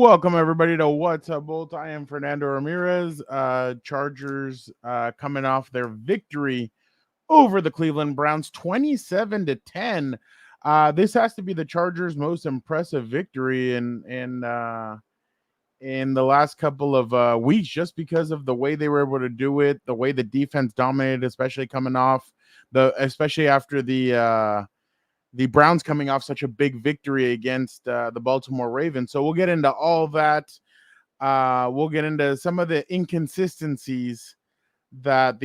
Welcome everybody to What's Up Bolt. I am Fernando Ramirez. Chargers coming off their victory over the Cleveland Browns 27-10. This has to be the Chargers' most impressive victory in the last couple of weeks, just because of the way they were able to do it, the way the defense dominated, especially coming off especially after the Browns coming off such a big victory against the Baltimore Ravens. So we'll get into all that. We'll get into some of the inconsistencies that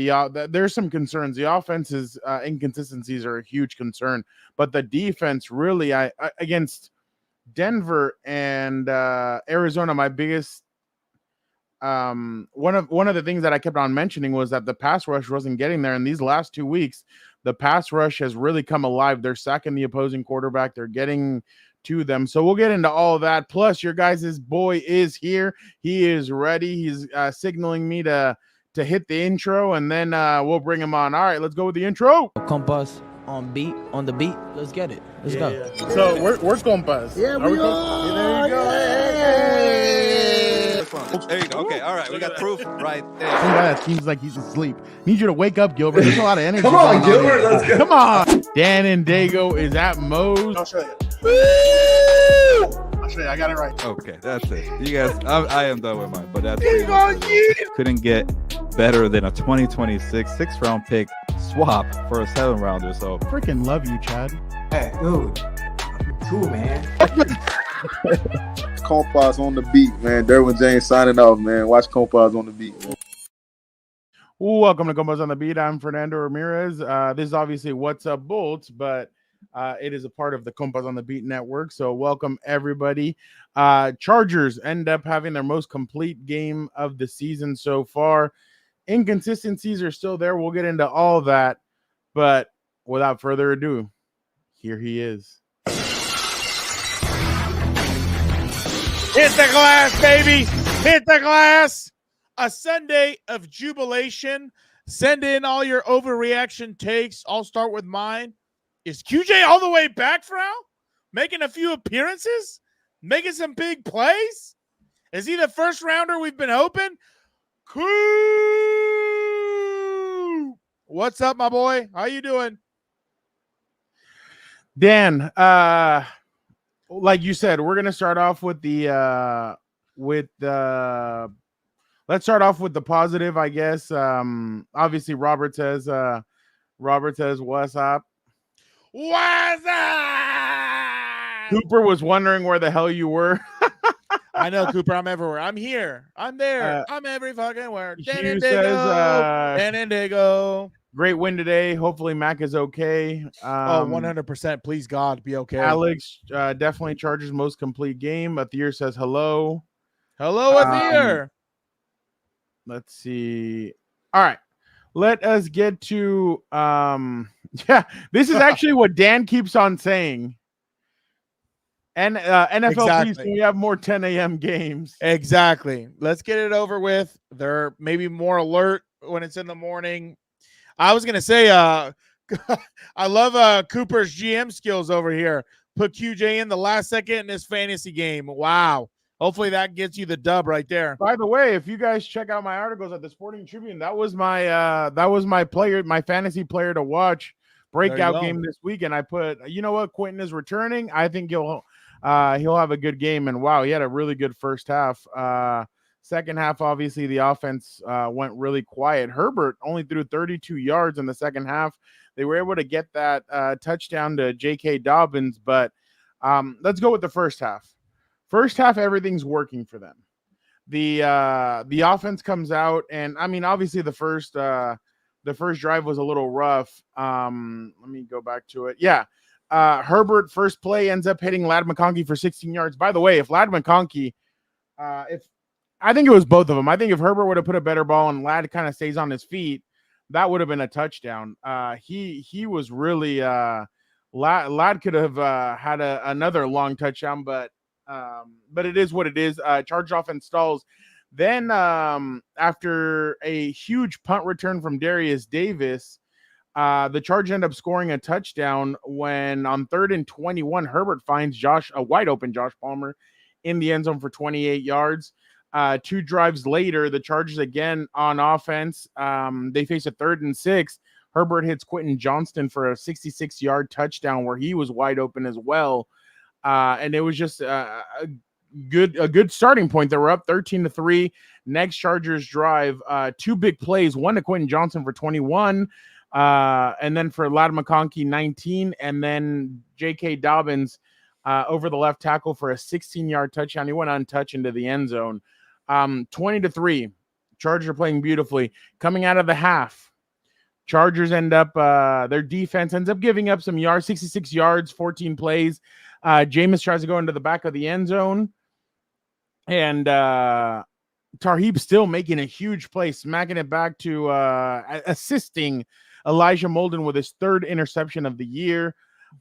there's some concerns. The offense's inconsistencies are a huge concern, but the defense really, against Denver and Arizona, my biggest one of the things that I kept on mentioning was that the pass rush wasn't getting there. And these last 2 weeks, the pass rush has really come alive. They're sacking the opposing quarterback. They're getting to them. So we'll get into all of that. Plus, your guys' boy is here. He is ready. He's signaling me to hit the intro, and then we'll bring him on. All right, let's go with the intro. Compas on the beat. Let's get it. Let's go. Yeah. So where's Compas? Yeah, we are. There you go. There you go. Okay, all right. We got proof right there. Some guy that seems like he's asleep. Need you to wake up, Gilbert. There's a lot of energy. Come on, Gilbert. Let's go. Come on. Dan and Daygo is at Moe's. I'll show you. I'll show you. I got it right. Okay, that's it. You guys, I am done with mine, but that's couldn't get better than a 2026 6th-round pick swap for a 7th-rounder. So Freaking love you, Chad. Hey, dude. Cool, man. Compas on the beat, man. Derwin James signing off, man. Watch Compas on the beat, man. Welcome to Compas on the Beat. I'm Fernando Ramirez. This is obviously What's Up Bolts, but it is a part of the Compas on the Beat network. So welcome everybody. Chargers end up having their most complete game of the season so far. Inconsistencies are still there. We'll get into all that, but without further ado, here he is. Hit the glass, baby. Hit the glass. A Sunday of jubilation. Send in all your overreaction takes. I'll start with mine. Is QJ all the way back, Frau? Making a few appearances? Making some big plays? Is he the first rounder we've been hoping? Cool. What's up, my boy? How you doing? Dan, like you said, we're gonna start off with let's start off with the positive, I guess. Obviously Robert says what's up. What's up? Cooper was wondering where the hell you were. I know, Cooper. I'm everywhere. I'm here. I'm there. I'm every fucking where. Dan and Daygo. Great win today. Hopefully Mac is okay. 100%. Please, God, be okay. Alex, definitely Chargers' most complete game. Athir says hello. Hello, Athir. Let's see. All right. Let us get to this is actually what Dan keeps on saying. And NFL season, we have more 10 a.m. games. Exactly. Let's get it over with. They're maybe more alert when it's in the morning. I was going to say, I love Cooper's GM skills over here. Put QJ in the last second in this fantasy game. Wow. Hopefully that gets you the dub right there. By the way, if you guys check out my articles at the Sporting Tribune, that was my player, my fantasy player to watch breakout game this week. And I put, you know what, Quentin is returning. I think he'll have a good game. And wow, he had a really good first half. Second half, obviously, the offense went really quiet. Herbert only threw 32 yards in the second half. They were able to get that touchdown to J.K. Dobbins, but let's go with the first half. First half, everything's working for them. The offense comes out, and I mean, obviously, the first drive was a little rough. Let me go back to it. Yeah. Herbert, first play, ends up hitting Ladd McConkey for 16 yards. By the way, if Ladd McConkey, I think it was both of them. I think if Herbert would have put a better ball and Ladd kind of stays on his feet, that would have been a touchdown. He was really Ladd could have had another long touchdown, but it is what it is. Charge offense stalls. Then after a huge punt return from Darius Davis, the Chargers end up scoring a touchdown when on 3rd and 21, Herbert finds a wide open Josh Palmer in the end zone for 28 yards. 2 drives later, the Chargers again on offense. They face a 3rd and 6. Herbert hits Quentin Johnston for a 66-yard touchdown where he was wide open as well. And it was just a good starting point. They were up 13-3. Next Chargers drive, 2 big plays, one to Quentin Johnston for 21, and then for Ladd McConkey 19, and then J.K. Dobbins over the left tackle for a 16-yard touchdown. He went untouched into the end zone. 20-3. Chargers are playing beautifully. Coming out of the half, Chargers end up their defense ends up giving up some yards, 66 yards, 14 plays. Jameis tries to go into the back of the end zone, and Tarheeb still making a huge play, smacking it back to assisting Elijah Molden with his 3rd interception of the year.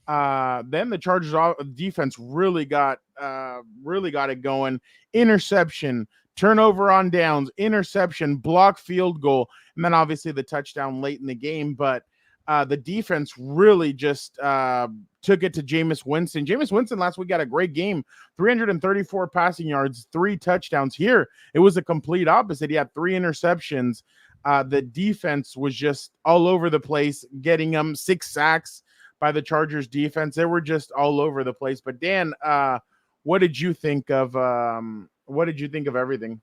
Then the Chargers defense really got it going. Interception, turnover on downs, interception, block, field goal, and then obviously the touchdown late in the game. But the defense really just took it to Jameis Winston. Jameis Winston last week got a great game, 334 passing yards, 3 touchdowns. Here, it was a complete opposite. He had 3 interceptions. The defense was just all over the place, getting 6 sacks by the Chargers defense. They were just all over the place. But Dan, what did you think of everything?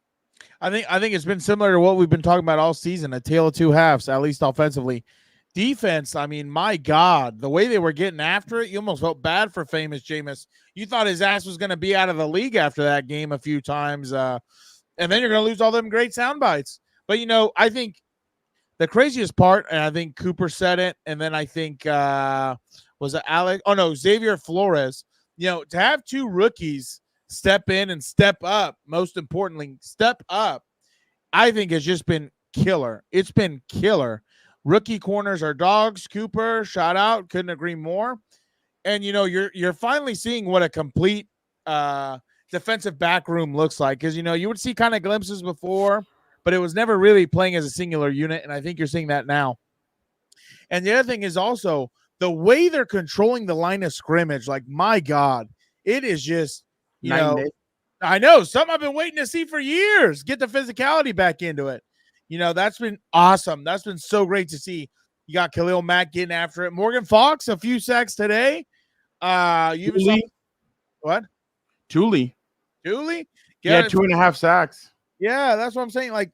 I think it's been similar to what we've been talking about all season, a tale of 2 halves, at least offensively. Defense, I mean, my God, the way they were getting after it, you almost felt bad for famous Jameis. You thought his ass was going to be out of the league after that game a few times, and then you're going to lose all them great sound bites. But, I think the craziest part, and I think Cooper said it, and then I think, was it Alex? Oh, no, Xavier Flores. To have 2 rookies step in and step up, most importantly, step up, I think has just been killer. It's been killer. Rookie corners are dogs. Cooper, shout out. Couldn't agree more. And, you're finally seeing what a complete defensive back room looks like. Because, you would see kind of glimpses before, but it was never really playing as a singular unit. And I think you're seeing that now. And the other thing is also the way they're controlling the line of scrimmage. Like, my God, it is just, I know, something I've been waiting to see for years. Get the physicality back into it. That's been awesome. That's been so great to see. You got Khalil Mack getting after it. Morgan Fox, a few sacks today. What? Thule. Yeah, 2.5 sacks. Yeah, that's what I'm saying. Like,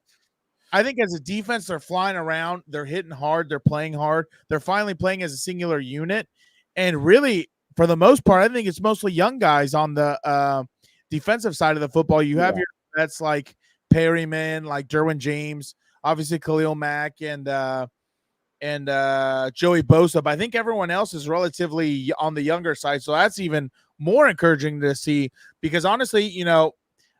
I think as a defense, they're flying around. They're hitting hard. They're playing hard. They're finally playing as a singular unit. And really, for the most part, I think it's mostly young guys on the defensive side of the football. You have your vets like Perryman, like Derwin James, obviously Khalil Mack, and Joey Bosa. But I think everyone else is relatively on the younger side, so that's even more encouraging to see. Because honestly,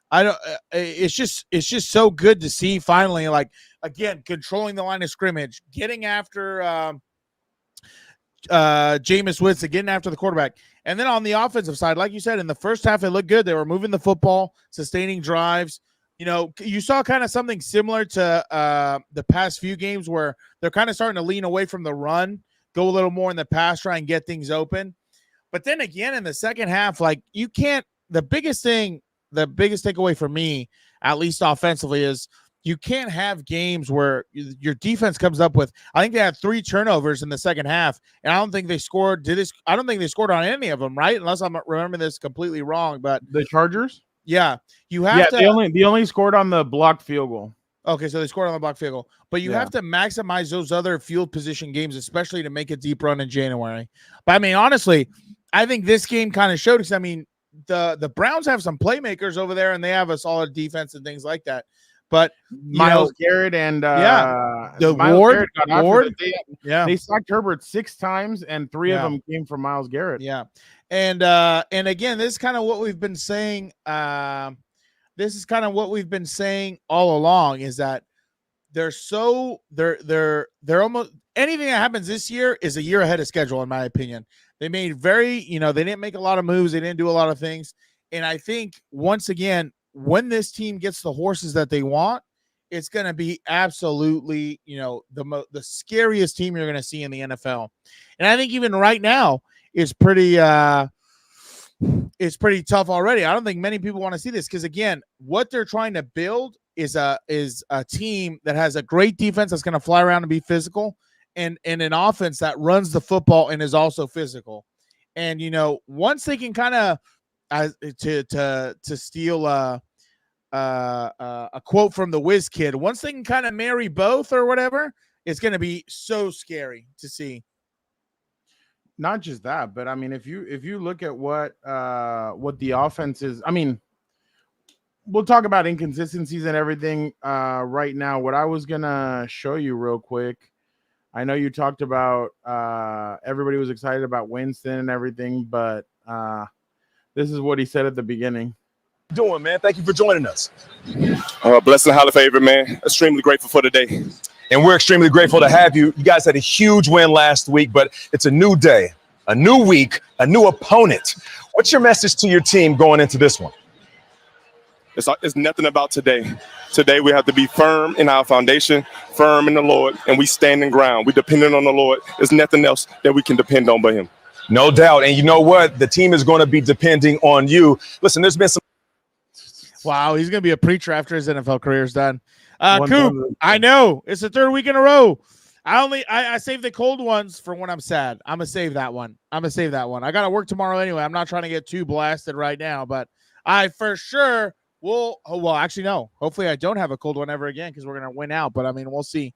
I don't. It's just so good to see finally, like, again, controlling the line of scrimmage, getting after Jameis Winston, getting after the quarterback. And then on the offensive side, like you said, in the first half, it looked good. They were moving the football, sustaining drives. You saw kind of something similar to the past few games where they're kind of starting to lean away from the run, go a little more in the pass, try and get things open. But then again, in the second half, like, you can't – the biggest takeaway for me, at least offensively, is you can't have games where your defense comes up with – I think they had 3 turnovers in the second half, and I don't think they scored – I don't think they scored on any of them, right? Unless I'm remembering this completely wrong. But the Chargers? Yeah. You have to – they only scored on the blocked field goal. Okay, so they scored on the blocked field goal. But you have to maximize those other field position games, especially to make a deep run in January. But, I mean, honestly, I think this game kind of showed us. I mean, the Browns have some playmakers over there, and they have a solid defense and things like that. But Myles Garrett and Ward, they sacked Herbert 6 times, and 3 of them came from Myles Garrett. Yeah, and again, this is kind of what we've been saying. This is kind of what we've been saying all along, is that they're almost anything that happens this year is a year ahead of schedule, in my opinion. They made they didn't make a lot of moves, they didn't do a lot of things, and I think once again, when this team gets the horses that they want, it's going to be absolutely, the scariest team you're going to see in the NFL. And I think even right now is pretty is pretty tough already. I don't think many people want to see this because, again, what they're trying to build is a team that has a great defense that's going to fly around and be physical, and an offense that runs the football and is also physical. And once they can kind of to steal a quote from the Whiz Kid, once they can kind of marry both or whatever, it's going to be so scary to see. Not just that, but I mean, if you look at what the offense is, I mean, we'll talk about inconsistencies and everything right now. What I was gonna show you real quick, I know you talked about everybody was excited about Winston and everything, but this is what he said at the beginning. Doing, man. Thank you for joining us. Blessed and highly favored, man. Extremely grateful for the day. And we're extremely grateful to have you. You guys had a huge win last week, but it's a new day, a new week, a new opponent. What's your message to your team going into this one? It's nothing about today. Today we have to be firm in our foundation, firm in the Lord, and we standing ground. We dependent on the Lord. There's nothing else that we can depend on but him. No doubt. And you know what? The team is going to be depending on you. Listen, there's been some. Wow, he's going to be a preacher after his NFL career is done. Coop, I know. It's the third week in a row. I save the cold ones for when I'm sad. I'm going to save that one. I got to work tomorrow anyway. I'm not trying to get too blasted right now, but I for sure will. Oh, well, actually, no. Hopefully I don't have a cold one ever again because we're going to win out, but I mean, we'll see.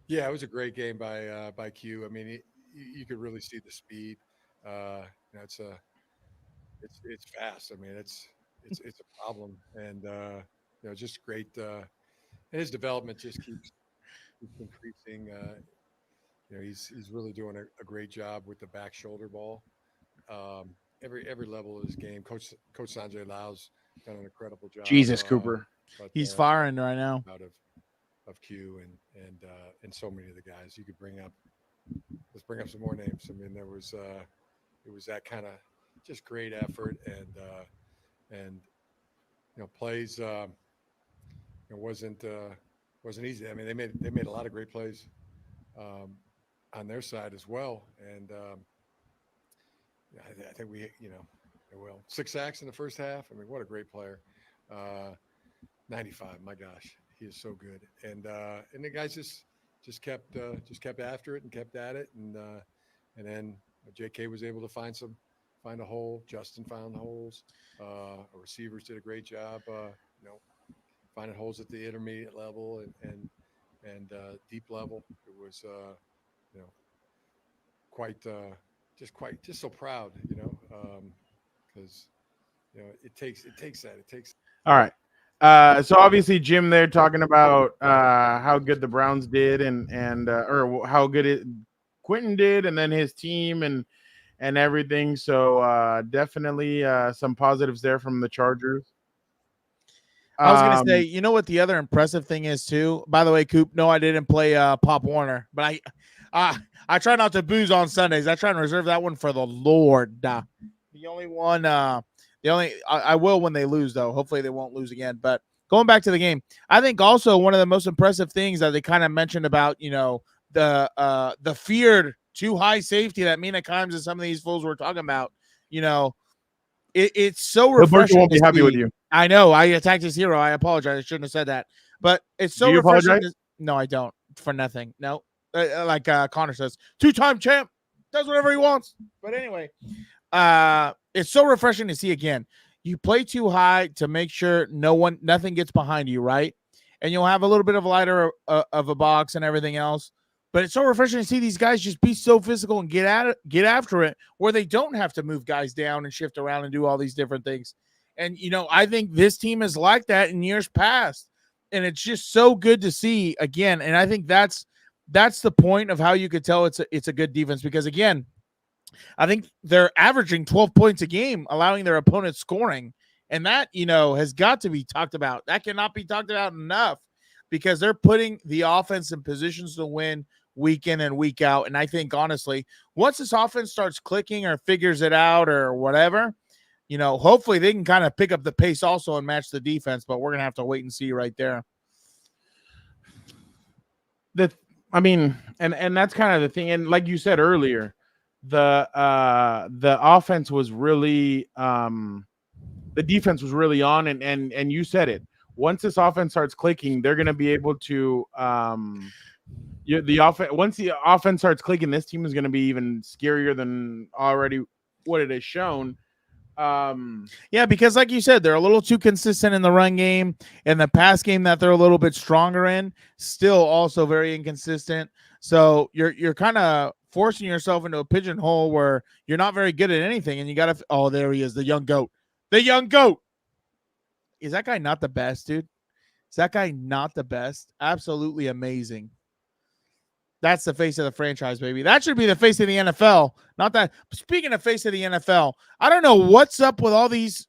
Yeah, it was a great game by Q. I mean, you could really see the speed. It's fast. I mean, it's a problem, and just great. His development just keeps increasing. He's really doing a great job with the back shoulder ball. Every level of his game. Coach Sanjay Lau's done an incredible job. Jesus, Cooper, he's firing right now. Out of Q and so many of the guys you could bring up. Let's bring up some more names. I mean, it was that kind of just great effort and plays. It wasn't easy. I mean, they made a lot of great plays on their side as well. And I think we 6 sacks in the first half. I mean, what a great player. 95. My gosh, he is so good. And the guys just kept after it and kept at it. And then JK was able to find a hole. Justin found holes. Our receivers did a great job, finding holes at the intermediate level and deep level. It was, just so proud, because it takes that. It takes. All right. So obviously Jim there talking about how good the Browns did or how good Quentin did, and then his team and everything. So definitely some positives there from the Chargers. I was gonna say, you know what the other impressive thing is too? By the way, Coop, no, I didn't play Pop Warner, but I try not to booze on Sundays. I try and reserve that one for the Lord. The only one, I will when they lose though. Hopefully they won't lose again. But going back to the game, I think also one of the most impressive things that they kind of mentioned about, the feared too high safety that Mina Kimes and some of these fools were talking about, it's so refreshing. Won't be happy with you. I know. I attacked his hero. I apologize. I shouldn't have said that. But it's so refreshing. No, I don't. For nothing. No. Like Connor says, 2-time champ, does whatever he wants. But anyway, it's so refreshing to see again. You play too high to make sure nothing gets behind you, right? And you'll have a little bit of lighter of a box and everything else. But it's so refreshing to see these guys just be so physical and get after it, where they don't have to move guys down and shift around and do all these different things. And I think this team is like that in years past, and it's just so good to see again. And I think that's the point of how you could tell it's a good defense, because again, I think they're averaging 12 points a game, allowing their opponent scoring. And that, has got to be talked about. That cannot be talked about enough, because they're putting the offense in positions to win week in and week out. And I think, honestly, once this offense starts clicking or figures it out or whatever, hopefully they can kind of pick up the pace also and match the defense, but we're going to have to wait and see right there. And that's kind of the thing. And like you said earlier, the offense was really the defense was really on, and you said it. Once this offense starts clicking, they're going to be able to once the offense starts clicking, this team is going to be even scarier than already what it has shown. Yeah, because like you said, they're a little too consistent in the run game, and the pass game that they're a little bit stronger in, still also very inconsistent. So you're kind of forcing yourself into a pigeonhole where you're not very good at anything, and you got to. Oh, there he is, the young goat. The young goat. Is that guy not the best, dude? Is that guy not the best? Absolutely amazing. That's the face of the franchise, baby. That should be the face of the NFL. Not that. Speaking of face of the NFL, I don't know what's up with all these,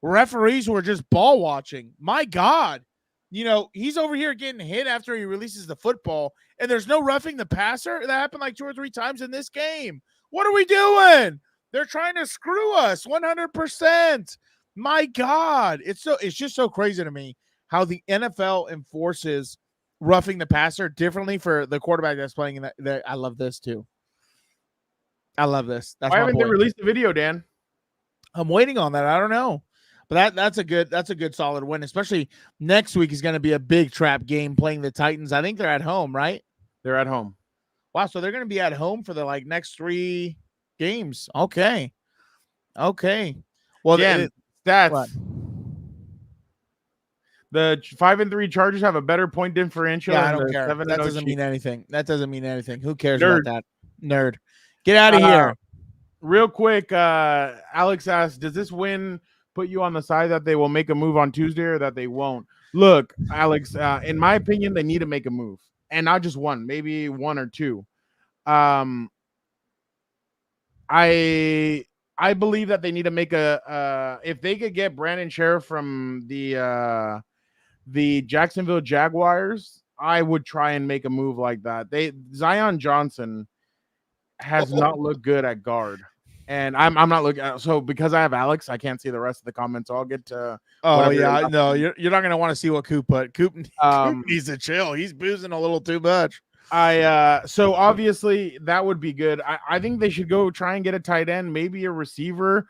referees who are just ball watching. My God. He's over here getting hit after he releases the football, and there's no roughing the passer. That happened like 2 or 3 times in this game. What are we doing? They're trying to screw us 100%. My God. It's just so crazy to me how the NFL enforces roughing the passer differently for the quarterback that's playing in that. I love this too. I love this. Why haven't they released the video, Dan? I'm waiting on that. I don't know. But that's a good solid win, especially next week is going to be a big trap game playing the Titans. I think they're at home, right? They're at home. Wow, so they're going to be at home for the next 3 games. Okay. Well, Dan, stats. What? The 5-3 Chargers have a better point differential. Yeah, I don't care. That doesn't mean anything. Who cares about that? Nerd. Get out of here. Real quick, Alex asked, does this win put you on the side that they will make a move on Tuesday or that they won't? Look, Alex, in my opinion, they need to make a move. And not just one, maybe 1 or 2. I believe that they need to make if they could get Brandon Sheriff from the Jacksonville Jaguars, I would try and make a move like that. Zion Johnson has not looked good at guard, and I'm not looking. So because I have Alex, I can't see the rest of the comments. So I'll get to. Oh yeah, no, you're not gonna want to see what Coop put. Coop needs to chill. He's boozing a little too much. So obviously that would be good. I think they should go try and get a tight end, maybe a receiver.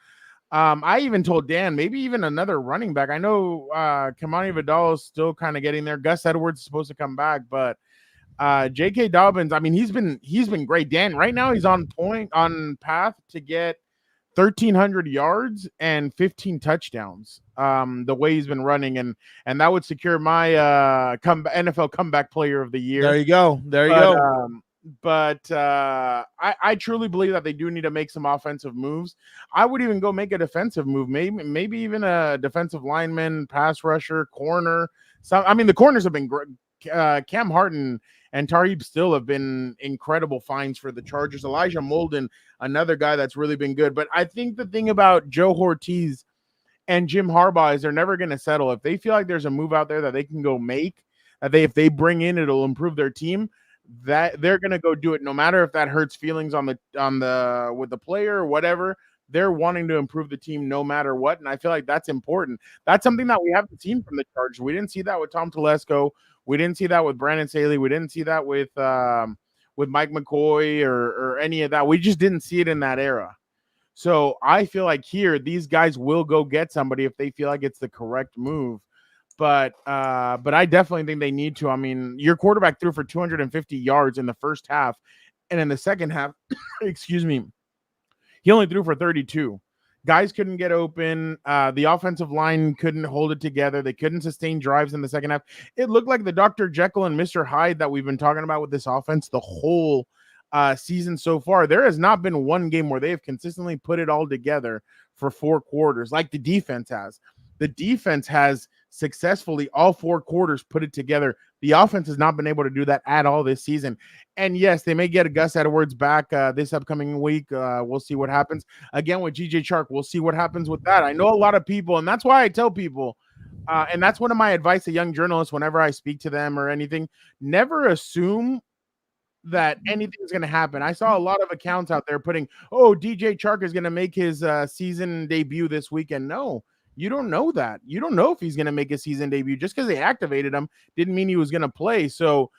I even told Dan, maybe even another running back. I know Kamani Vidal is still kind of getting there. Gus Edwards is supposed to come back, but J.K. Dobbins, I mean, he's been great. Dan, right now he's on path to get 1,300 yards and 15 touchdowns. The way he's been running, and that would secure my NFL comeback player of the year. There you go. But I truly believe that they do need to make some offensive moves. I would even go make a defensive move, maybe even a defensive lineman, pass rusher, corner. The corners have been great. Cam Harton and Tareeb Still have been incredible finds for the Chargers. Elijah Molden, another guy that's really been good. But I think the thing about Joe Ortiz and Jim Harbaugh is they're never going to settle. If they feel like there's a move out there that they can go make, if they bring in, it'll improve their team, that they're going to go do it, no matter if that hurts feelings with the player or whatever. They're wanting to improve the team no matter what, and I feel like that's important. That's something that we haven't seen from the Chargers. We didn't see that with Tom Telesco. We didn't see that with Brandon Staley. We didn't see that with Mike McCoy or any of that. We just didn't see it in that era. So I feel like here these guys will go get somebody if they feel like it's the correct move. But I definitely think they need to. I mean, your quarterback threw for 250 yards in the first half, and in the second half, excuse me, he only threw for 32. Guys couldn't get open. The offensive line couldn't hold it together. They couldn't sustain drives in the second half. It looked like the Dr. Jekyll and Mr. Hyde that we've been talking about with this offense the whole season so far. There has not been one game where they have consistently put it all together for 4 quarters like the defense has. The defense has successfully all 4 quarters put it together. The offense has not been able to do that at all this season. And yes, they may get a Gus Edwards back this upcoming week. We'll see what happens. Again, with G.J. Chark, we'll see what happens with that. I know a lot of people, and that's why I tell people, and that's one of my advice to young journalists whenever I speak to them or anything, never assume that anything's going to happen. I saw a lot of accounts out there putting, DJ Chark is going to make his season debut this weekend. No. You don't know that. You don't know if he's going to make a season debut. Just because they activated him didn't mean he was going to play. So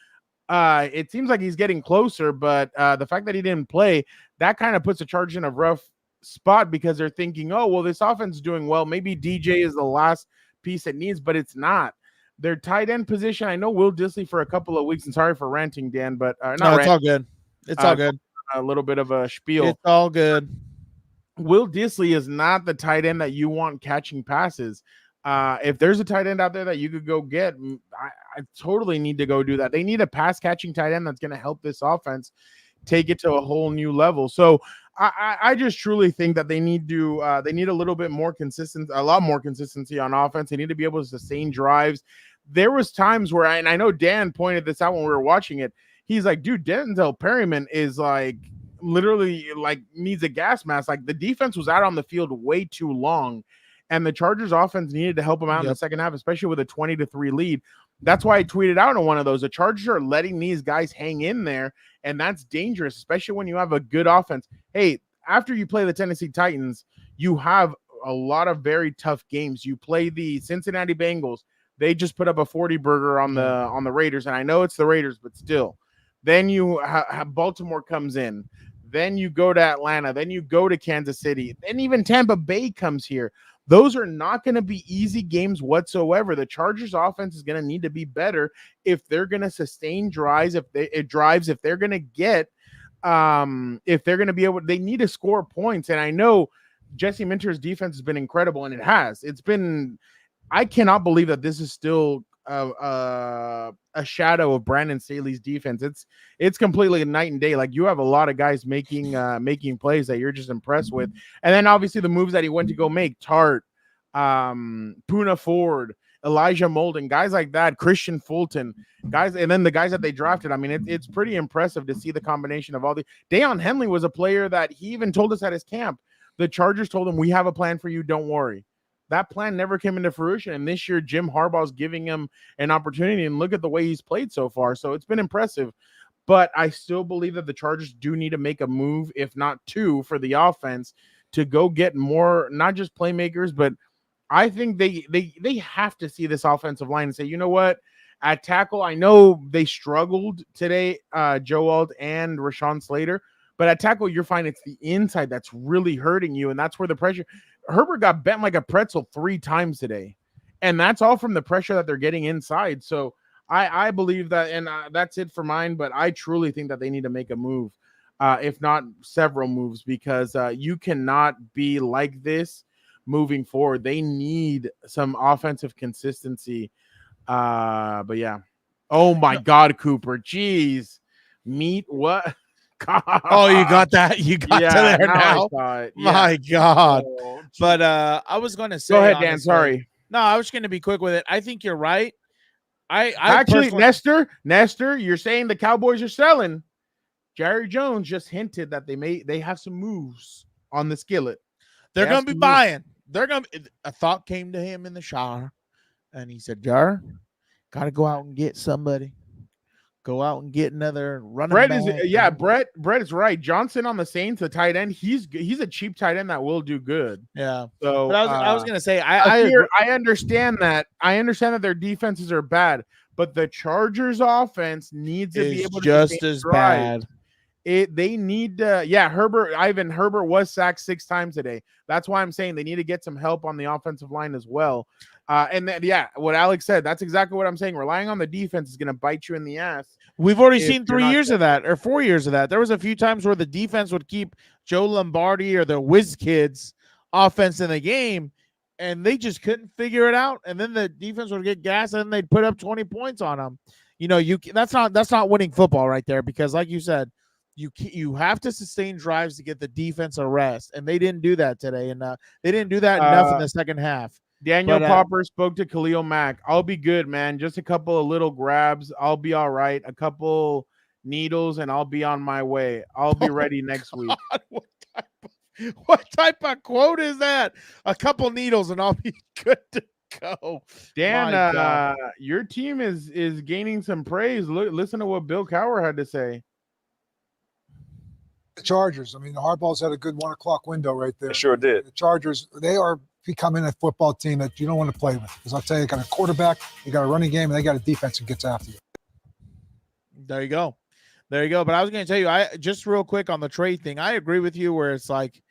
it seems like he's getting closer, but the fact that he didn't play, that kind of puts the Chargers in a rough spot because they're thinking, oh, well, this offense is doing well. Maybe DJ is the last piece it needs, but it's not. Their tight end position, I know Will Dissly for a couple of weeks, and sorry for ranting, Dan, but it's all good. It's all good. A little bit of a spiel. It's all good. Will Dissly is not the tight end that you want catching passes. If there's a tight end out there that you could go get, I totally need to go do that. They need a pass catching tight end that's going to help this offense take it to a whole new level. So I just truly think that they need to they need a little bit more a lot more consistency on offense. They need to be able to sustain drives. There was times where and I know Dan pointed this out when we were watching it. He's like, dude, Denzel Perryman is like literally like needs a gas mask. Like the defense was out on the field way too long, and the Chargers offense needed to help them out in the second half, especially with a 20-3 lead. That's why I tweeted out on one of those. The Chargers are letting these guys hang in there, and that's dangerous, especially when you have a good offense. Hey, after you play the Tennessee Titans, you have a lot of very tough games. You play the Cincinnati Bengals. They just put up a 40-burger on the Raiders, and I know it's the Raiders, but still. Then you have Baltimore comes in. Then you go to Atlanta. Then you go to Kansas City. Then even Tampa Bay comes here. Those are not going to be easy games whatsoever. The Chargers offense is going to need to be better if they're going to sustain drives, if they're going to get if they're going to be able, they need to score points. And I know Jesse Minter's defense has been incredible, and it has. It's been, I cannot believe that this is still a shadow of Brandon Staley's defense. It's completely a night and day. Like you have a lot of guys making plays that you're just impressed with, and then obviously the moves that he went to go make, Tart, Puna Ford, Elijah Molden, guys like that, Christian Fulton, guys, and then the guys that they drafted. I mean, it's pretty impressive to see the combination of all the. Deion Henley was a player that he even told us at his camp. The Chargers told him, "We have a plan for you. Don't worry." That plan never came into fruition, and this year Jim Harbaugh's giving him an opportunity, and look at the way he's played so far. So it's been impressive, but I still believe that the Chargers do need to make a move, if not two, for the offense to go get more, not just playmakers, but I think they have to see this offensive line and say, you know what, at tackle, I know they struggled today, Joe Alt and Rashawn Slater, but at tackle, you're fine. It's the inside that's really hurting you, and that's where the pressure. Herbert got bent like a pretzel 3 times today, and that's all from the pressure that they're getting inside. So I believe that, and that's it for mine, but I truly think that they need to make a move, if not several moves, because you cannot be like this moving forward. They need some offensive consistency. But yeah. Oh, my God, Cooper. Jeez. Meat what? God. Oh, you got that? You got to there now? My God. Oh, but I was going to say. Go ahead, honestly, Dan. Sorry. No, I was going to be quick with it. I think you're right. I actually, Nestor, you're saying the Cowboys are selling. Jerry Jones just hinted that they have some moves on the skillet. They're going to be buying. A thought came to him in the shower, and he said, Jar, got to go out and get somebody. Go out and get another running back. Brett is right. Johnson on the Saints, the tight end, he's a cheap tight end that will do good. Yeah. So but I was gonna say I understand that. I understand that their defenses are bad, but the Chargers offense needs to be able to just as bad. They need Herbert was sacked 6 times today. That's why I'm saying they need to get some help on the offensive line as well. What Alex said, that's exactly what I'm saying. Relying on the defense is going to bite you in the ass. We've already seen 3 years of that, or 4 years of that. There was a few times where the defense would keep Joe Lombardi or the Whiz Kids offense in the game, and they just couldn't figure it out. And then the defense would get gas, and then they'd put up 20 points on them. You know, that's not winning football right there, because like you said, you have to sustain drives to get the defense a rest, and they didn't do that today, and they didn't do that enough in the second half. Daniel Popper spoke to Khalil Mack. I'll be good, man. Just a couple of little grabs. I'll be all right. A couple needles, and I'll be on my way. I'll be ready next week. What type of quote is that? A couple needles, and I'll be good to go. Dan, your team is gaining some praise. Listen to what Bill Cowher had to say. The Chargers. I mean, the Hardballs had a good 1 o'clock window right there. They sure did. The Chargers, they are becoming a football team that you don't want to play with. Because I'll tell you, you got a quarterback, you got a running game, and they got a defense that gets after you. There you go. There you go. But I was going to tell you, I just real quick on the trade thing. I agree with you where it's like,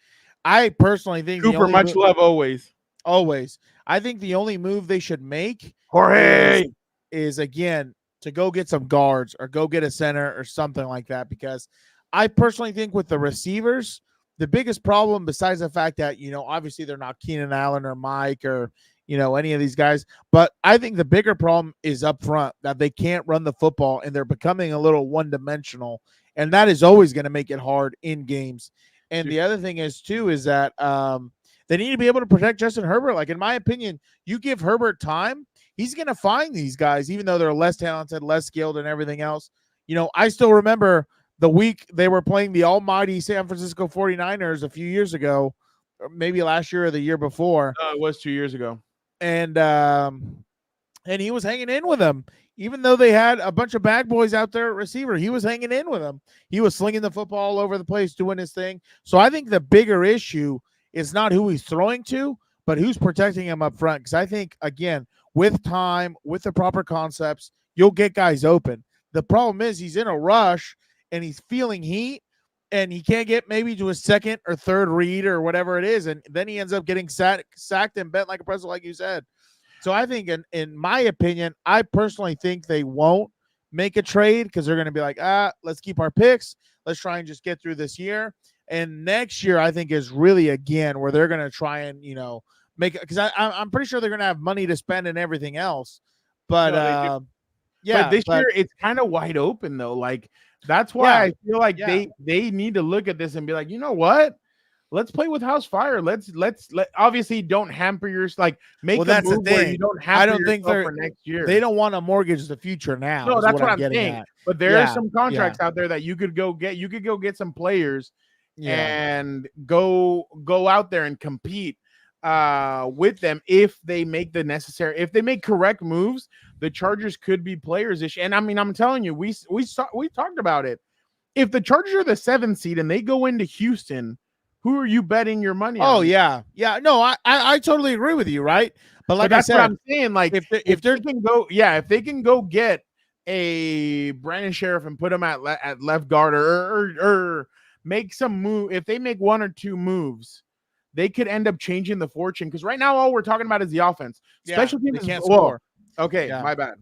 I personally think Cooper, much love always. Always. I think the only move they should make Jorge is again to go get some guards or go get a center or something like that, because I personally think with the receivers, the biggest problem, besides the fact that, obviously they're not Keenan Allen or Mike or, any of these guys, but I think the bigger problem is up front, that they can't run the football and they're becoming a little one-dimensional, and that is always going to make it hard in games. And the other thing is too, is that they need to be able to protect Justin Herbert. Like, in my opinion, you give Herbert time, he's going to find these guys, even though they're less talented, less skilled and everything else. I still remember the week they were playing the almighty San Francisco 49ers a few years ago, or maybe last year or the year before. It was 2 years ago. And he was hanging in with them. Even though they had a bunch of bad boys out there at receiver, he was hanging in with them. He was slinging the football all over the place, doing his thing. So I think the bigger issue is not who he's throwing to, but who's protecting him up front. Because I think, again, with time, with the proper concepts, you'll get guys open. The problem is he's in a rush and he's feeling heat, and he can't get maybe to his second or third read or whatever it is, and then he ends up getting sacked and bent like a pretzel, like you said. So I think, in my opinion, I personally think they won't make a trade because they're going to be like, let's keep our picks. Let's try and just get through this year. And next year, I think, is really, again, where they're going to try and, make it, because I'm pretty sure they're going to have money to spend and everything else. But, but this year, it's kind of wide open, though. Like, that's why I feel like they need to look at this and be like, you know what? Let's play with house fire. Let's obviously don't hamper make a move where you don't hamper. I don't think they're for next year. They don't want to mortgage the future now. No, that's what I'm saying. At. But there are some contracts out there that you could go get. You could go get some players and go out there and compete with them if they make if they make correct moves. The Chargers could be players-ish. And I mean, I'm telling you, we talked about it. If the Chargers are the 7th seed and they go into Houston, who are you betting your money on? Oh, yeah. No, I totally agree with you, right? But like that's I said, what I'm saying. Like, if they can go get a Brandon Sheriff and put him at left guard or make some move, if they make one or two moves, they could end up changing the fortune. Because right now, all we're talking about is the offense. Special teams can't score. Okay, my bad.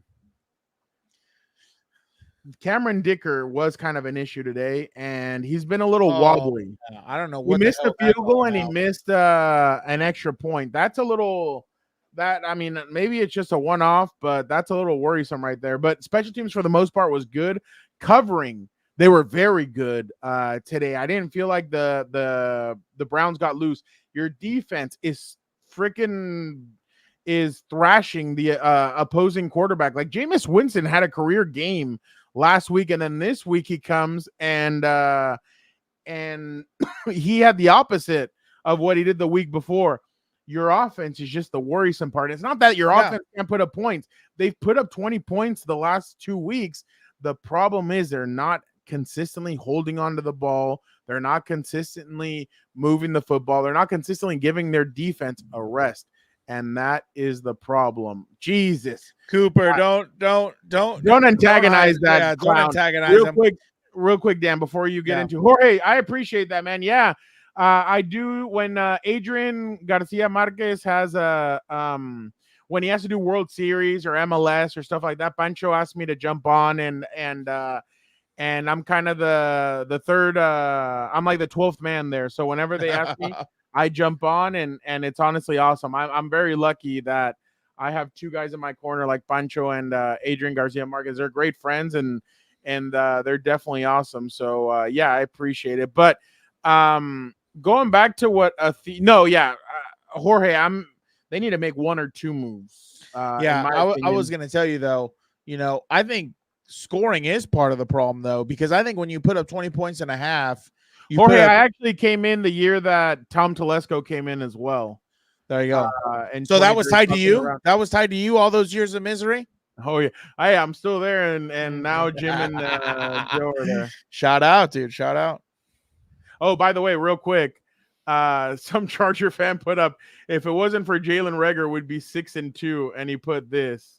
Cameron Dicker was kind of an issue today, and he's been a little wobbly. I don't know what he missed a field goal and he missed an extra point. That's a little maybe it's just a one-off, but that's a little worrisome right there. But special teams for the most part was good. Covering, they were very good today. I didn't feel like the Browns got loose. Your defense is thrashing the opposing quarterback. Like, Jameis Winston had a career game last week, and then this week he comes and he had the opposite of what he did the week before. Your offense is just the worrisome part. It's not that your offense can't put up points. They've put up 20 points the last 2 weeks. The problem is they're not consistently holding onto the ball. They're not consistently moving the football. They're not consistently giving their defense a rest. And that is the problem. Jesus, Cooper, don't antagonize that. Yeah, don't antagonize him. Real quick, Dan, before you get into Jorge, I appreciate that, man. Yeah, I do. When Adrian Garcia Marquez has when he has to do World Series or MLS or stuff like that, Pancho asked me to jump on, and I'm kind of the third. I'm like the 12th man there. So whenever they ask me, I jump on, and it's honestly awesome. I'm very lucky that I have two guys in my corner like Pancho and Adrian Garcia Marquez. They're great friends, and they're definitely awesome. So I appreciate it. But going back to what Jorge, they need to make one or two moves. I was going to tell you though. I think scoring is part of the problem though, because I think when you put up 20 points and a half. Jorge, I actually came in the year that Tom Telesco came in as well. There you go. And so that was tied to you? That was tied to you all those years of misery? Oh, yeah. I'm still there, and now Jim and Joe are there. Shout out, dude. Shout out. Oh, by the way, real quick, some Charger fan put up, if it wasn't for Jalen Reagor, would be 6-2, and he put this.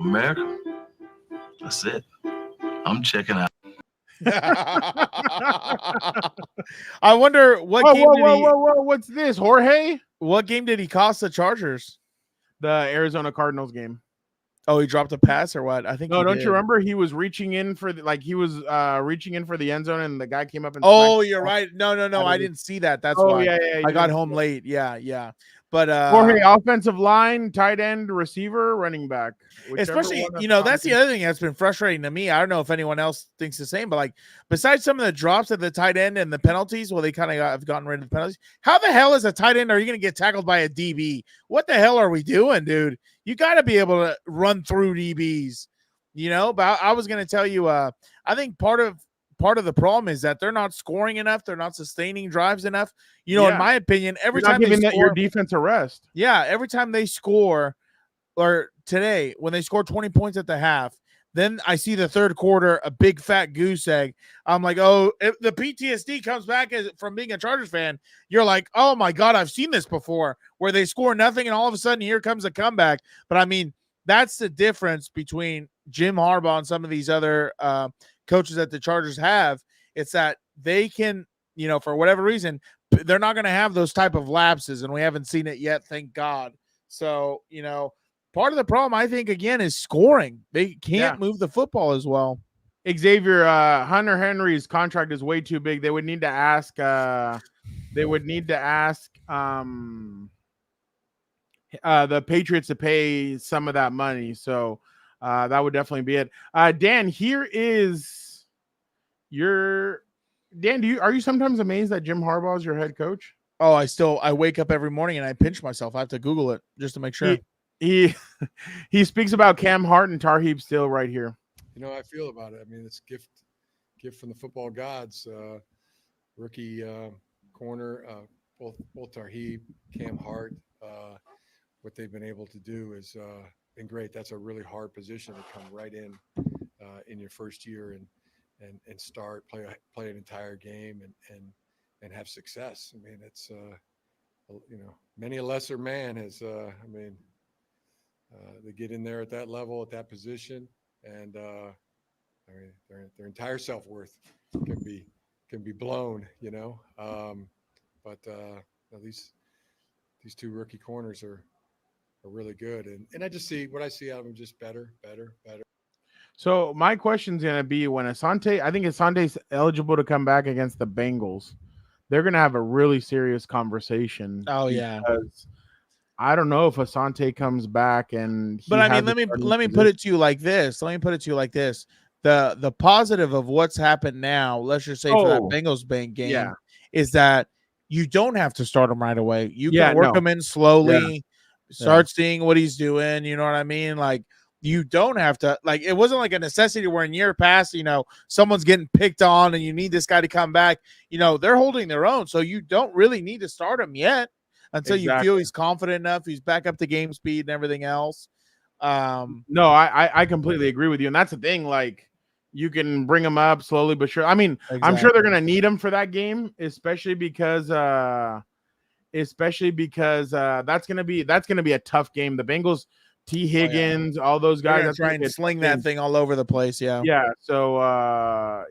America. That's it. I'm checking out. I wonder what game whoa, what's this, Jorge? What game did he cost the Chargers? The Arizona Cardinals game. Oh, he dropped a pass or what? I think. No, don't you remember? He was reaching in for reaching in for the end zone, and the guy came up and. Oh, you're right. No, I didn't see that. That's why. Yeah. I got home late. Yeah. But Jorge, offensive line, tight end, receiver, running back. Especially, that's the other thing that's been frustrating to me. I don't know if anyone else thinks the same, but like besides some of the drops at the tight end and the penalties, well, they kind of have gotten rid of the penalties. How the hell as a tight end are you going to get tackled by a DB? What the hell are we doing, dude? You got to be able to run through DBs, But I was going to tell you, I think part of the problem is that they're not scoring enough. They're not sustaining drives enough. In my opinion, every time they score, your defense a rest. Yeah, every time they score, or today when they score 20 points at the half, then I see the third quarter a big fat goose egg. I'm like, oh, if the PTSD comes back from being a Chargers fan. You're like, oh my God, I've seen this before, where they score nothing and all of a sudden here comes a comeback. But I mean, that's the difference between Jim Harbaugh and some of these other coaches that the Chargers have. It's that they can, for whatever reason, they're not going to have those type of lapses, and we haven't seen it yet, thank God. So, part of the problem, I think, again, is scoring. They can't move the football as well. Xavier, Hunter Henry's contract is way too big. They would need to ask. The Patriots to pay some of that money. So that would definitely be it. Dan, here is your Dan. Are you sometimes amazed that Jim Harbaugh is your head coach? Oh, I wake up every morning and I pinch myself. I have to Google it just to make sure. He speaks about Cam Hart and Tarheeb still right here. I feel about it. I mean, it's gift from the football gods. Rookie corner, both Tarheeb, Cam Hart. What they've been able to do has been great. That's a really hard position to come right in your first year and start play an entire game and have success. I mean, it's many a lesser man has. They get in there at that level, at that position, and their entire self-worth can be blown. But these two rookie corners are really good, and I just see what I see out of them just better. So my question's gonna be when I think Asante's eligible to come back against the Bengals, they're gonna have a really serious conversation. Oh yeah. I don't know if Asante comes back but I mean, let me put it to you like this. The positive of what's happened now, let's just say for that Bengals game, is that you don't have to start him right away. You can work him in slowly, start seeing what he's doing. You know what I mean? Like, you don't have to, like, it wasn't like a necessity where in year past, someone's getting picked on and you need this guy to come back. They're holding their own. So you don't really need to start him yet. Until you feel he's confident enough, he's back up to game speed and everything else. No, I completely agree with you. And that's the thing. Like, you can bring him up slowly but sure. I mean, I'm sure they're going to need him for that game, especially because that's going to be a tough game. The Bengals, T. Higgins, all those guys are trying to sling that thing all over the place. Yeah. Yeah. So,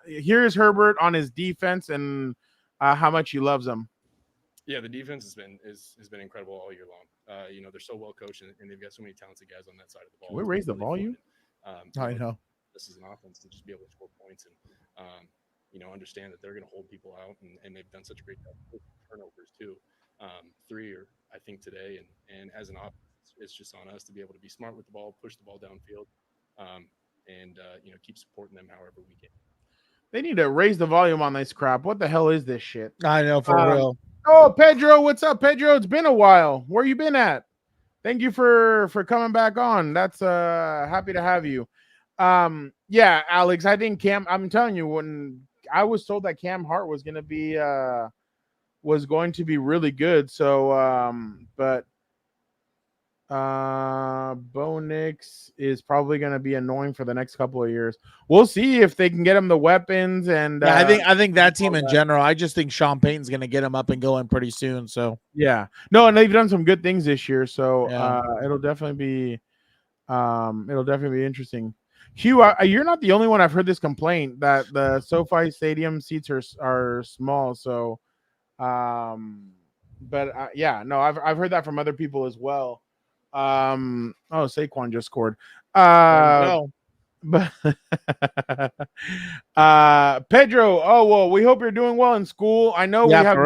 here's Herbert on his defense and how much he loves them. Yeah, the defense has been incredible all year long. They're so well coached and they've got so many talented guys on that side of the ball. Can we raise the volume? I know. This is an offense to just be able to score points and understand that they're going to hold people out and they've done such a great job with turnovers too. 3 are, I think, today, and as an offense, it's just on us to be able to be smart with the ball, push the ball downfield, and keep supporting them however we can. They need to raise the volume on this crap. What the hell is this shit? I know, for real. Oh, Pedro, what's up, Pedro? It's been a while. Where you been at? Thank you for coming back on. That's happy to have you. Yeah, Alex, I think I'm telling you, when I was told that Cam Hart was going to be really good. So but Bo Nix is probably going to be annoying for the next couple of years. We'll see if they can get him the weapons. And I think that team in general, I just think Sean Payton's going to get him up and going pretty soon. So yeah, no, and they've done some good things this year. So it'll definitely be It'll definitely be interesting. Hugh, you're not the only one. I've heard this complaint that the SoFi Stadium seats are small. So, but yeah, no, I've heard that from other people as well. Saquon just scored. But Pedro, well, we hope you're doing well in school. I know we have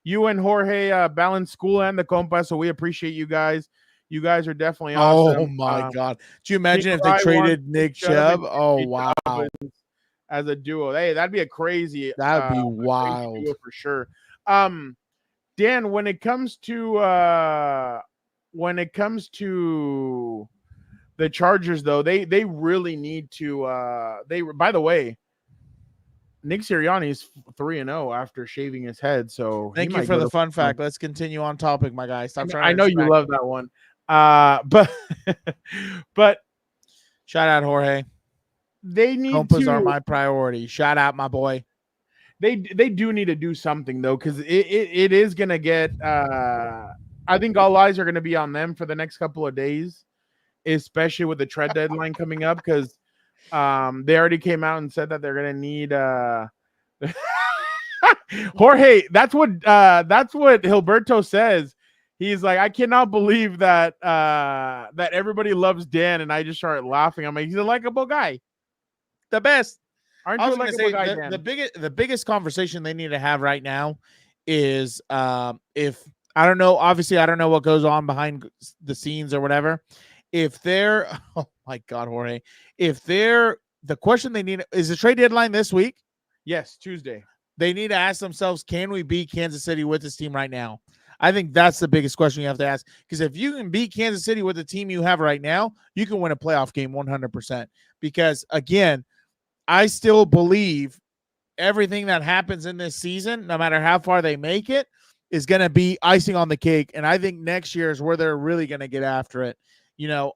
you and Jorge balance school and the Compas, so we appreciate you guys. You guys are definitely awesome. Oh my God. Do you imagine if they traded Nick Chubb? Oh wow. As a duo. Hey, that'd be a crazy that'd be wild duo for sure. Dan, when it comes to the Chargers, though, they really need to by the way, Nick Sirianni's 3-0 after shaving his head. So thank you for the fun fact. Let's continue on topic, my guy. Stop trying. I know you love that one. But shout out Jorge. They need Compas are my priority. Shout out my boy. They do need to do something though, because it is gonna get I think all eyes are gonna be on them for the next couple of days, especially with the trade deadline coming up, because they already came out and said that they're gonna need Jorge. That's what Hilberto says. He's like, I cannot believe that that everybody loves Dan, and I just started laughing. I'm like, he's a likable guy, the best. Aren't you a likable guy, Dan? The biggest conversation they need to have right now is if I don't know. Obviously, I don't know what goes on behind the scenes or whatever. If they're, oh my God, Jorge, the question they need is the trade deadline this week. Yes, Tuesday. They need to ask themselves, can we beat Kansas City with this team right now? I think that's the biggest question you have to ask, because if you can beat Kansas City with the team you have right now, you can win a playoff game 100%. Because, again, I still believe everything that happens in this season, no matter how far they make it, is going to be icing on the cake. And I think next year is where they're really going to get after it. You know,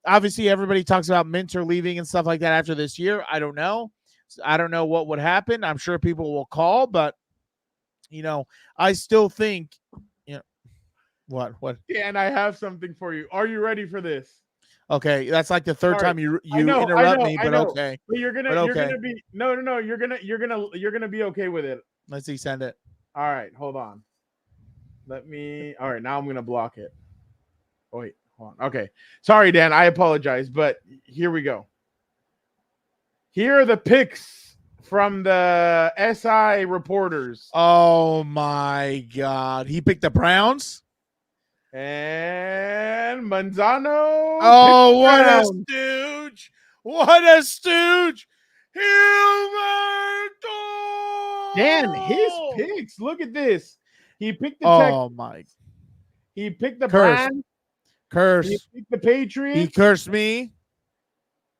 obviously everybody talks about Minter leaving and stuff like that after this year. I don't know. I don't know what would happen. I'm sure people will call, but you know, I still think, you know, what? Yeah, and I have something for you. Are you ready for this? Okay, that's like the third time you interrupt me, but okay. But you're gonna be no. You're gonna be okay with it. Let's see, send it. All right, hold on. All right, now I'm gonna block it. Oh, wait, hold on. Okay, sorry, Dan. I apologize, but here we go. Here are the picks from the SI reporters. Oh my God, he picked the Browns. And Manzano. Oh, what a stooge! What a stooge! Hilberto! Dan, his picks. Look at this. He picked the He picked the Browns. He picked the Patriots. He cursed me.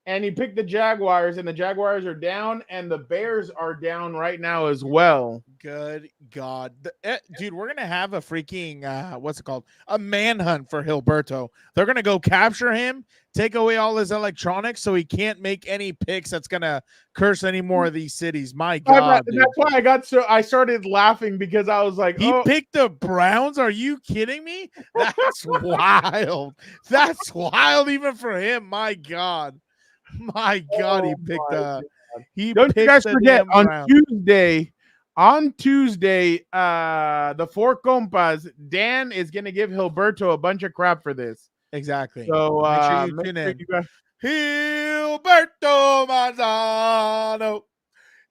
And he picked the Jaguars, and the Jaguars are down, and the Bears are down right now as well. Good God. Dude, we're going to have a freaking, what's it called? A manhunt for Hilberto. They're going to go capture him, take away all his electronics so he can't make any picks that's going to curse any more of these cities. My God. That's why I started laughing, because I was like, he picked the Browns? Are you kidding me? That's wild. That's wild even for him. My God. My God, he picked Don't you guys forget on Tuesday, the four compas, Dan is gonna give Hilberto a bunch of crap for this. Exactly. So make sure you tune in. Hilberto Manzano.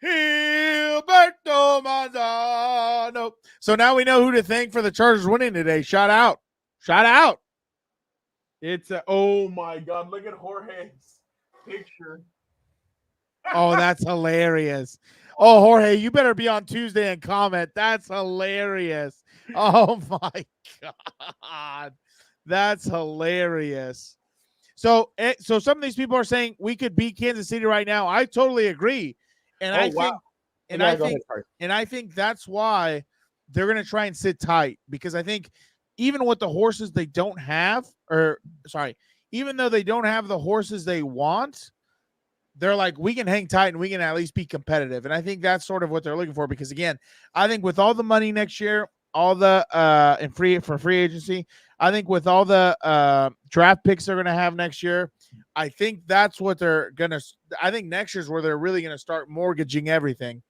Hilberto Manzano. So now we know who to thank for the Chargers winning today. Shout out. Shout out. It's oh my God, look at Jorge's picture. Oh, that's hilarious. Oh, Jorge, you better be on Tuesday and comment. That's hilarious. Oh my God. That's hilarious. So some of these people are saying we could beat Kansas City right now. I totally agree. And I think that's why they're going to try and sit tight, because I think even with the horses they don't have, even though they don't have the horses they want, they're like, we can hang tight and we can at least be competitive. And I think that's sort of what they're looking for, because again, I think with all the money next year, all the free agency, I think with all the draft picks they're going to have next year, I think that's what they're going to – I think next year's where they're really going to start mortgaging everything.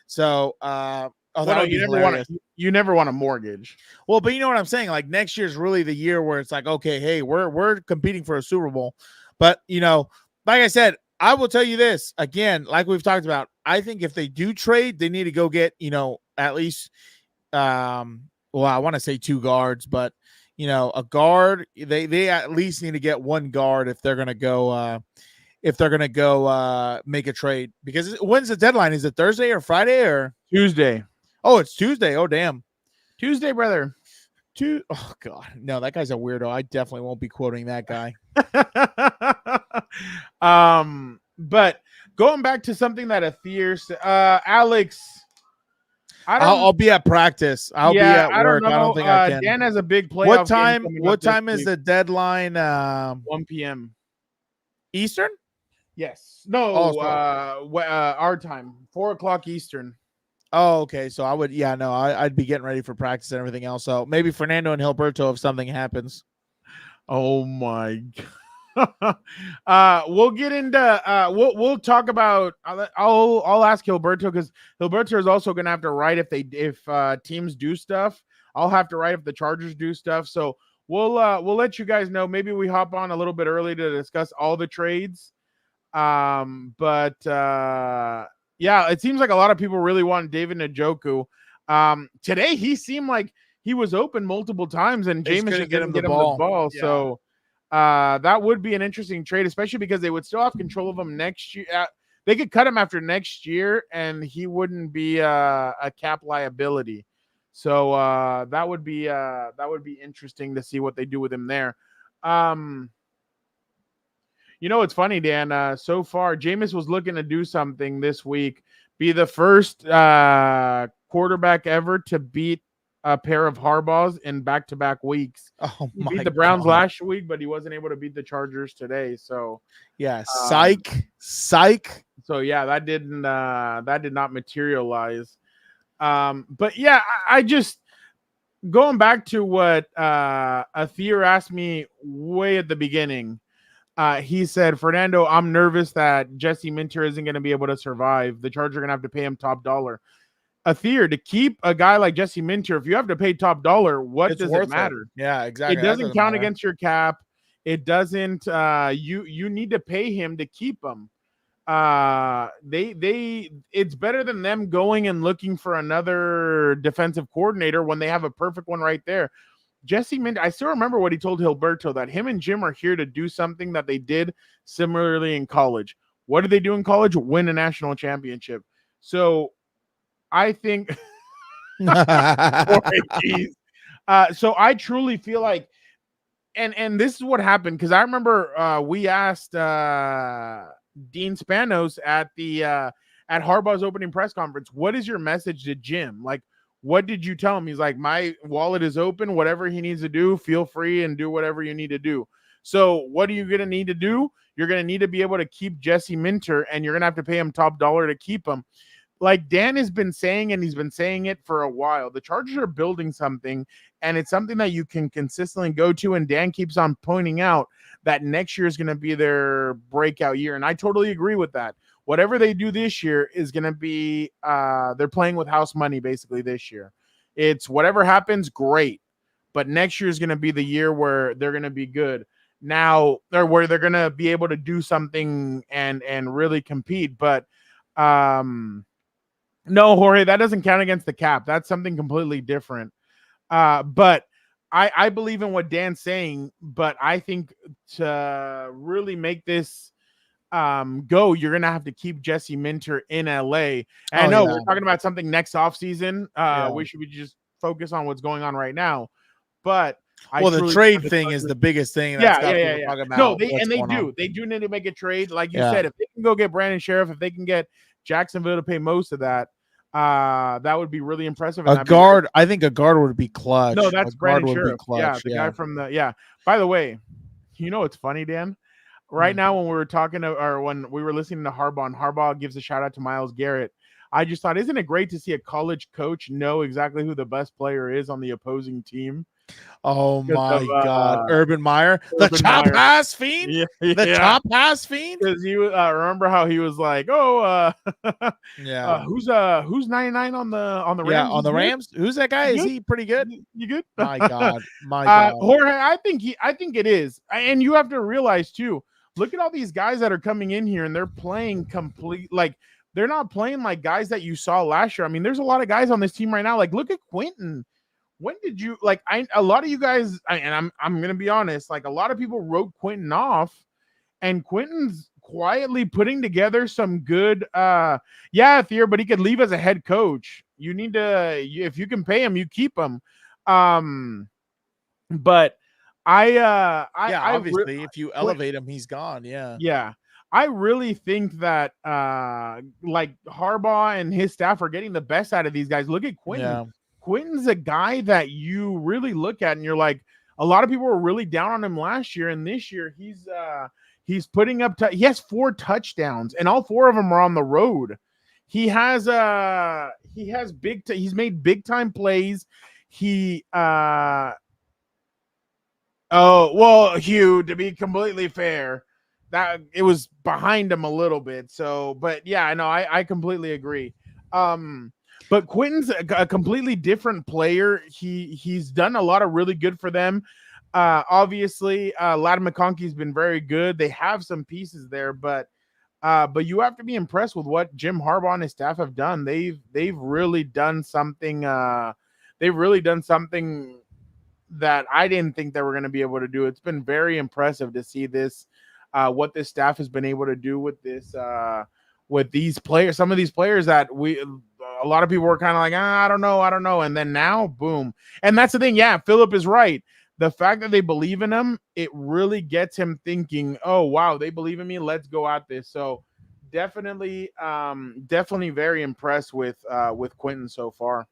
So you never want a mortgage. Well, but you know what I'm saying? Like next year's really the year where it's like, okay, hey, we're competing for a Super Bowl. But, like I said, I will tell you this again, like we've talked about, I think if they do trade, they need to go get, at least I want to say 2 guards, but a guard, they at least need to get 1 guard if they're going to go make a trade, because when's the deadline? Is it Thursday or Friday or Tuesday? Oh, it's Tuesday. Oh, damn. Tuesday, brother. Oh God, no, that guy's a weirdo. I definitely won't be quoting that guy. But going back to something that a fierce Alex, I'll be at practice. I'll be at work. I don't think I can. Dan has a big playoff. What time is the deadline? 1 p.m. Eastern? Yes. No. Our time, 4 o'clock Eastern. Oh, okay. So I'd be getting ready for practice and everything else. So maybe Fernando and Hilberto if something happens. Oh my God. We'll get into we'll talk about I'll ask Hilberto, because Hilberto is also gonna have to write if teams do stuff. I'll have to write if the Chargers do stuff. So we'll let you guys know. Maybe we hop on a little bit early to discuss all the trades. Yeah, it seems like a lot of people really want David Njoku. Today he seemed like he was open multiple times, and Jameis just didn't get him the ball. Yeah. So that would be an interesting trade, especially because they would still have control of him next year. They could cut him after next year, and he wouldn't be a cap liability. So that would be interesting to see what they do with him there. It's funny, Dan. So far, Jameis was looking to do something this week, be the first quarterback ever to beat a pair of Harbaughs in back-to-back weeks. Oh, he beat the Browns last week, but he wasn't able to beat the Chargers today. So, yeah, psych. So, yeah, that did not materialize. But yeah, I just going back to what Athir asked me way at the beginning. He said, Fernando, I'm nervous that Jesse Minter isn't going to be able to survive. The Chargers are going to have to pay him top dollar. Athir, to keep a guy like Jesse Minter, if you have to pay top dollar, what does it matter? Yeah, exactly. It doesn't count against your cap. It doesn't. You need to pay him to keep him. It's better than them going and looking for another defensive coordinator when they have a perfect one right there. Jesse Minter, I still remember what he told Hilberto, that him and Jim are here to do something that they did similarly in college. What did they do in college? Win a national championship. So I think so I truly feel like, and this is what happened, because I remember we asked Dean Spanos at Harbaugh's opening press conference, what is your message to Jim? Like, what did you tell him? He's like, my wallet is open. Whatever he needs to do, feel free and do whatever you need to do. So what are you going to need to do? You're going to need to be able to keep Jesse Minter, and you're going to have to pay him top dollar to keep him. Like Dan has been saying, and he's been saying it for a while, the Chargers are building something, and it's something that you can consistently go to. And Dan keeps on pointing out that next year is going to be their breakout year. And I totally agree with that. Whatever they do this year is going to be they're playing with house money basically this year. It's whatever happens, great. But next year is going to be the year where they're going to be good. Now, or where they're going to be able to do something and really compete. But no, Jorge, that doesn't count against the cap. That's something completely different. But I believe in what Dan's saying, but I think to really make this go, you're gonna have to keep Jesse Minter in LA. And I know we're talking about something next offseason. We should just focus on what's going on right now. But the trade thing is the biggest thing. Yeah. No, they do need to make a trade. Like you said, if they can go get Brandon Sheriff, if they can get Jacksonville to pay most of that, that would be really impressive. I think a guard would be clutch. No, that's Brandon Sheriff. Yeah, the guy from the By the way, it's funny, Dan. Right now, when we were talking to, or when we were listening to Harbaugh, and Harbaugh gives a shout out to Myles Garrett, I just thought, isn't it great to see a college coach know exactly who the best player is on the opposing team? Oh my God, Urban Meyer, the Urban chop Meyer. pass fiend, the chop pass fiend. Because you remember how he was like, "Oh, who's 99 on the Rams? Yeah, on He's the good? Rams. Who's that guy? Is Good? he pretty good? You good? My God, my God. Jorge, I think it is, and you have to realize too. Look at all these guys that are coming in here, and they're playing like they're not playing like guys that you saw last year. I mean, there's a lot of guys on this team right now. Like, look at Quentin. When did you like? A lot of you guys, and I'm gonna be honest. Like, a lot of people wrote Quentin off, and Quentin's quietly putting together some good. Theo, but he could leave as a head coach. You need to, if you can pay him, you keep him. But obviously, if you elevate him, he's gone. Yeah. I really think that like Harbaugh and his staff are getting the best out of these guys. Look at Quentin. Yeah. Quentin's a guy that you really look at and you're like, a lot of people were really down on him last year, and this year he's putting up. He has 4 touchdowns, and all 4 of them are on the road. He has he's made big time plays. Hugh, to be completely fair, that it was behind him a little bit. So, but yeah, I know I completely agree. But Quentin's a completely different player. He's done a lot of really good for them. Obviously, Ladd McConkey's been very good. They have some pieces there, but you have to be impressed with what Jim Harbaugh and his staff have done. They've really done something. They've really done something that I didn't think they were going to be able to do. It's been very impressive to see this, what this staff has been able to do with this, with these players. Some of these players that a lot of people were kind of like, I don't know. And then now, boom. And that's the thing. Yeah, Philip is right. The fact that they believe in him, it really gets him thinking, oh, wow, they believe in me. Let's go at this. So definitely very impressed with Quentin so far.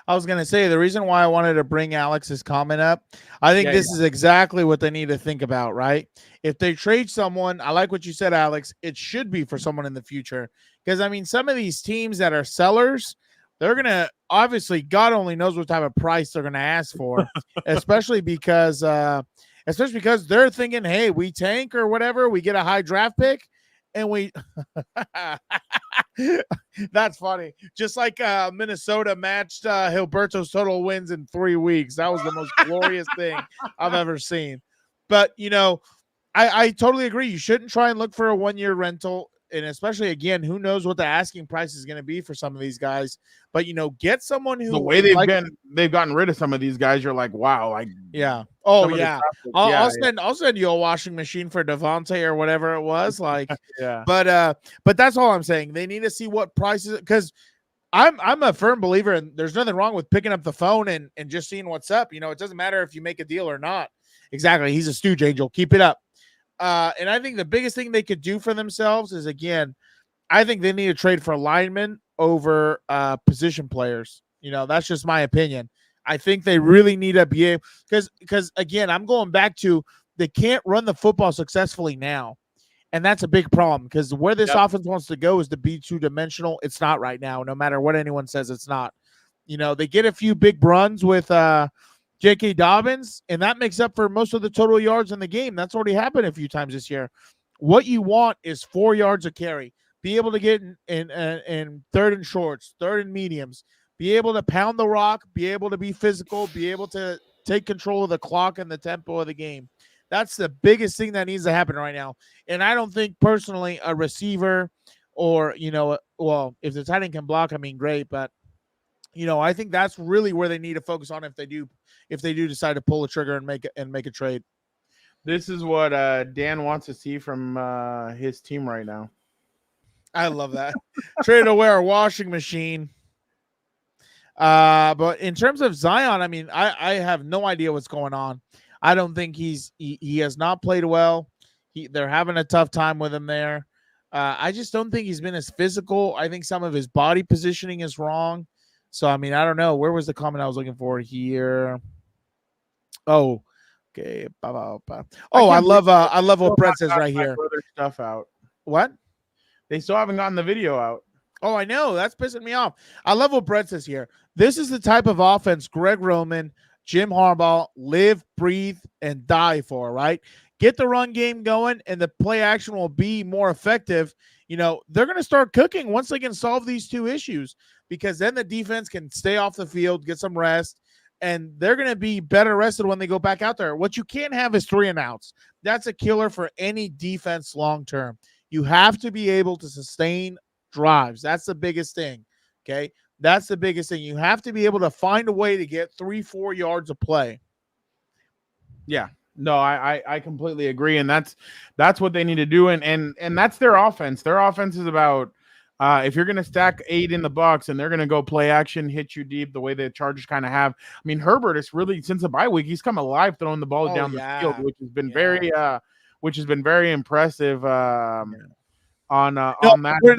I was going to say, the reason why I wanted to bring Alex's comment up, I think this is exactly what they need to think about, right? If they trade someone, I like what you said, Alex, it should be for someone in the future. Because, I mean, some of these teams that are sellers, they're going to, obviously, God only knows what type of price they're going to ask for, especially because they're thinking, hey, we tank or whatever, we get a high draft pick, and we that's funny. Just like Minnesota matched Gilberto's total wins in 3 weeks. That was the most glorious thing I've ever seen. But, you know, I totally agree. You shouldn't try and look for a 1-year rental. And especially, again, who knows what the asking price is going to be for some of these guys. But, you know, get someone who – the way they've gotten rid of some of these guys, you're like, wow. Like, yeah. Oh, yeah. I'll send you a washing machine for Devontae or whatever it was. Like, yeah. But that's all I'm saying. They need to see what prices – because I'm a firm believer, and there's nothing wrong with picking up the phone and just seeing what's up. You know, it doesn't matter if you make a deal or not. Exactly. He's a stooge, Angel. Keep it up. And I think the biggest thing they could do for themselves is, again, I think they need to trade for linemen over position players. You know, that's just my opinion. I think they really need to be able – because, again, I'm going back to they can't run the football successfully now. And that's a big problem because where this offense wants to go is to be two-dimensional. It's not right now, no matter what anyone says it's not. You know, they get a few big runs with J.K. Dobbins, and that makes up for most of the total yards in the game. That's already happened a few times this year. What you want is 4 yards a carry. Be able to get in third and shorts, third and mediums. Be able to pound the rock. Be able to be physical. Be able to take control of the clock and the tempo of the game. That's the biggest thing that needs to happen right now. And I don't think, personally, a receiver or, you know, well, if the tight end can block, I mean, great. But, you know, I think that's really where they need to focus on if they do decide to pull a trigger and make a trade. This is what Dan wants to see from his team right now. I love that. Trade away our washing machine. But in terms of Zion, I mean, I have no idea what's going on. I don't think he has not played well. They're having a tough time with him there. I just don't think he's been as physical. I think some of his body positioning is wrong. So, I mean, I don't know. Where was the comment I was looking for here? Oh, okay. Oh, I love what Brett says right here. Stuff out. What? They still haven't gotten the video out. Oh, I know. That's pissing me off. I love what Brett says here. This is the type of offense Greg Roman, Jim Harbaugh live, breathe, and die for, right? Get the run game going, and the play action will be more effective. You know, they're going to start cooking once they can solve these two issues, because then the defense can stay off the field, get some rest, and they're going to be better rested when they go back out there. What you can't have is 3 and outs. That's a killer for any defense long term. You have to be able to sustain drives. That's the biggest thing. Okay. That's the biggest thing. You have to be able to find a way to get 3-4 yards of play. Yeah. No, I completely agree. And that's what they need to do. And that's their offense. Their offense is about if you're going to stack 8 in the box and they're going to go play action, hit you deep the way the Chargers kind of have. I mean, Herbert is really, since the bye week, he's come alive throwing the ball down the field, which has been very impressive. On that.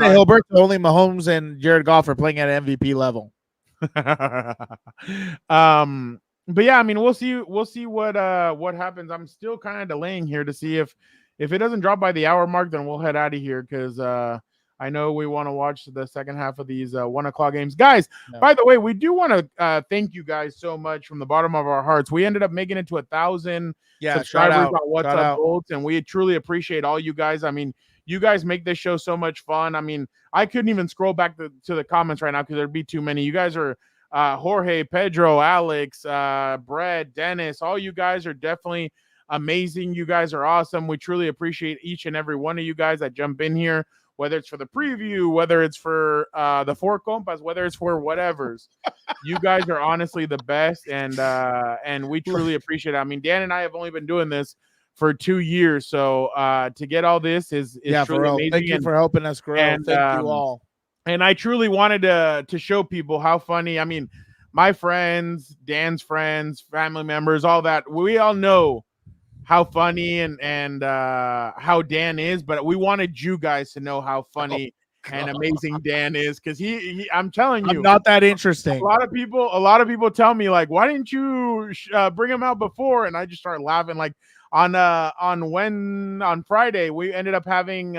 Herbert, only Mahomes and Jared Goff are playing at MVP level. But yeah, I mean, we'll see what happens. I'm still kind of delaying here to see if it doesn't drop by the hour mark, then we'll head out of here, because I know we want to watch the second half of these 1 o'clock games. Guys, by the way, we do want to thank you guys so much from the bottom of our hearts. We ended up making it to 1,000 subscribers on What's Up Bolts, and we truly appreciate all you guys. I mean, you guys make this show so much fun. I mean, I couldn't even scroll back to the comments right now because there'd be too many. You guys are Jorge, Pedro, Alex, Brett, Dennis. All you guys are definitely amazing. You guys are awesome. We truly appreciate each and every one of you guys that jump in here, whether it's for the preview, whether it's for the 4 Compas, whether it's for whatever's. You guys are honestly the best, and we truly appreciate it. I mean, Dan and I have only been doing this for 2 years, so to get all this is truly amazing. Thank you for helping us grow. And, thank you all. And I truly wanted to show people how funny. I mean, my friends, Dan's friends, family members, all that, we all know how funny and how Dan is, but we wanted you guys to know how funny and amazing Dan is, because he I'm telling you, I'm not that interesting. A lot of people tell me, like, why didn't you bring him out before? And I just start laughing. Like on Friday, we ended up having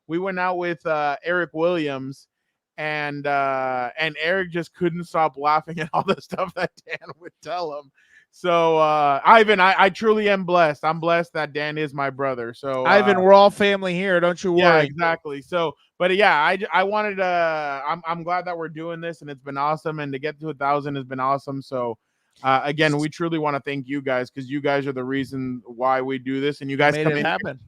we went out with Eric Williams, and Eric just couldn't stop laughing at all the stuff that Dan would tell him. So Ivan, I truly am blessed. I'm blessed that Dan is my brother. So Ivan, we're all family here. Don't you worry. Yeah, exactly. So, but yeah, I wanted I'm glad that we're doing this, and it's been awesome. And to get to 1,000 has been awesome. So again, we truly want to thank you guys, because you guys are the reason why we do this, and you guys come in happen.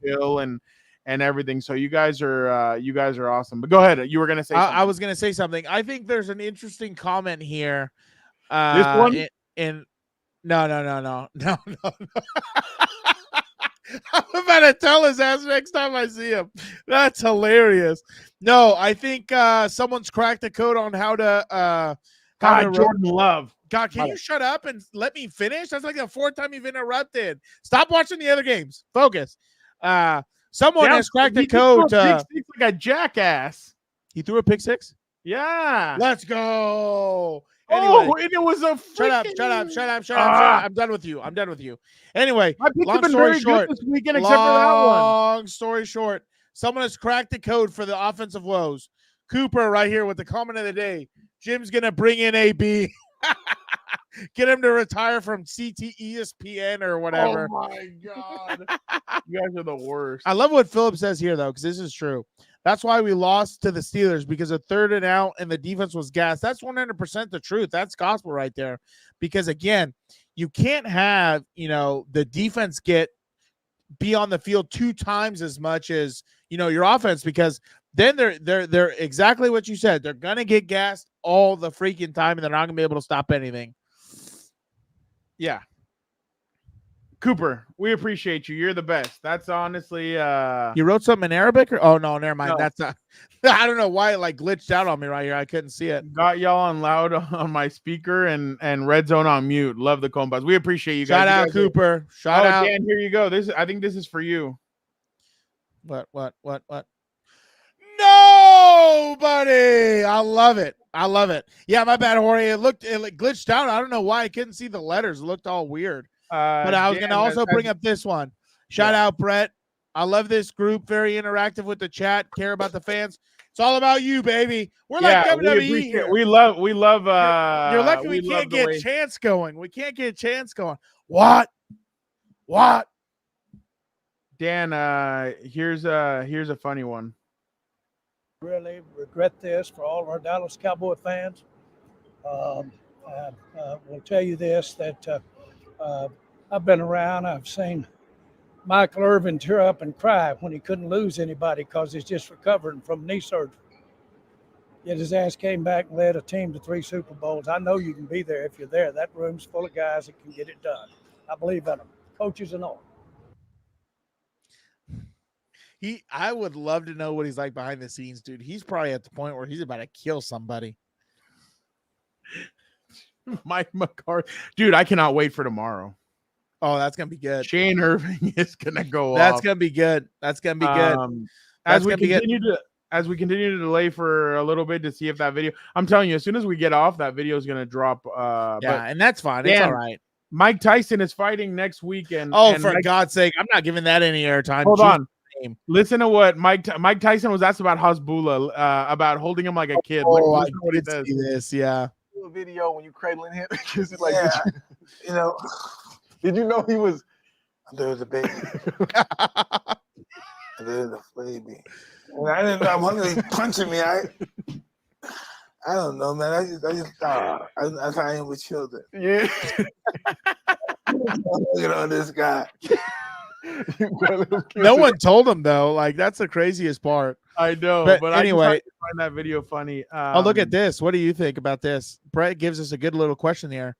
And everything. So you guys are awesome. But go ahead. You were gonna say something. I was gonna say something. I think there's an interesting comment here. This one No. I'm about to tell his ass next time I see him. That's hilarious. No, I think someone's cracked the code on how to Jordan Love. God, can you shut up and let me finish? That's like the 4th time you've interrupted. Stop watching the other games. Focus. Someone has cracked the code. Pick-six like a jackass. He threw a pick 6? Yeah. Let's go. Anyway, and it was a shut up. I'm done with you. Anyway, long story short, this weekend, except for that one. Long story short, someone has cracked the code for the offensive woes. Cooper right here with the comment of the day. Jim's gonna bring in AB. Get him to retire from ESPN or whatever. Oh my God. You guys are the worst. I love what Philip says here, though, because this is true. That's why we lost to the Steelers, because a 3rd and out and the defense was gassed. That's 100% the truth. That's gospel right there. Because again, you can't have, the defense be on the field 2 times as much as, your offense, because then they're exactly what you said. They're going to get gassed all the freaking time, and they're not going to be able to stop anything. Yeah. Cooper, we appreciate you. You're the best. That's honestly You wrote something in Arabic? Oh no, never mind. No. That's not I don't know why it like glitched out on me right here. I couldn't see it. Got y'all on loud on my speaker and Red Zone on mute. Love the Compas. We appreciate you guys. Shout out, Cooper. Shout out. Dan, here you go. I think this is for you. What? No, buddy. I love it. Yeah, my bad, Jorge. It glitched out. I don't know why I couldn't see the letters. It looked all weird. But I was going to also bring up this one. Shout out, Brett. I love this group. Very interactive with the chat. Care about the fans. It's all about you, baby. We're Yeah, like WWE we here. We love. You're lucky we can't get Chance going. We can't get Chance going. What? Dan, here's a funny one. Really regret this for all of our Dallas Cowboy fans. Will tell you this, that I've been around. I've seen Michael Irvin tear up and cry when he couldn't lose anybody because he's just recovering from knee surgery. Yet his ass came back and led a team to 3 Super Bowls. I know you can be there if you're there. That room's full of guys that can get it done. I believe in them, coaches and all. I would love to know what he's like behind the scenes, dude. He's probably at the point where he's about to kill somebody. Mike McCarthy. Dude, I cannot wait for tomorrow. Oh, that's gonna be good. Shane Irving is gonna go That's off. gonna be good. That's gonna be good. As we continue to delay for a little bit to see if that video, I'm telling you, as soon as we get off, that video is gonna drop. And that's fine. It's all right. Mike Tyson is fighting next weekend. Oh, for God's sake, I'm not giving that any airtime. Hold on. Listen to what Mike Tyson was asked about Hasbullah, about holding him like a kid. Oh, I did see this. Yeah. A video when you cradling him, you know. Did you know he was? There's a baby. There's a baby. And I didn't know. I wonder if he's punching me. I don't know, man. I just that's how I am with children. Yeah. Looking on this guy. No one told him though. Like that's the craziest part. I know, but anyway, I find that video funny. Look at this. What do you think about this? Brett gives us a good little question here.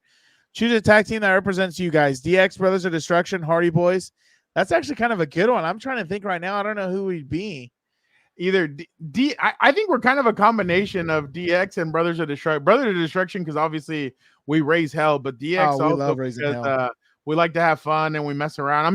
Choose a tag team that represents you guys. DX Brothers of Destruction, Hardy Boys. That's actually kind of a good one. I'm trying to think right now. I don't know who we'd be. Either I think we're kind of a combination of DX and Brothers of Destruction. Brothers of Destruction because obviously we raise hell, but DX we also love raising hell. We like to have fun and we mess around. I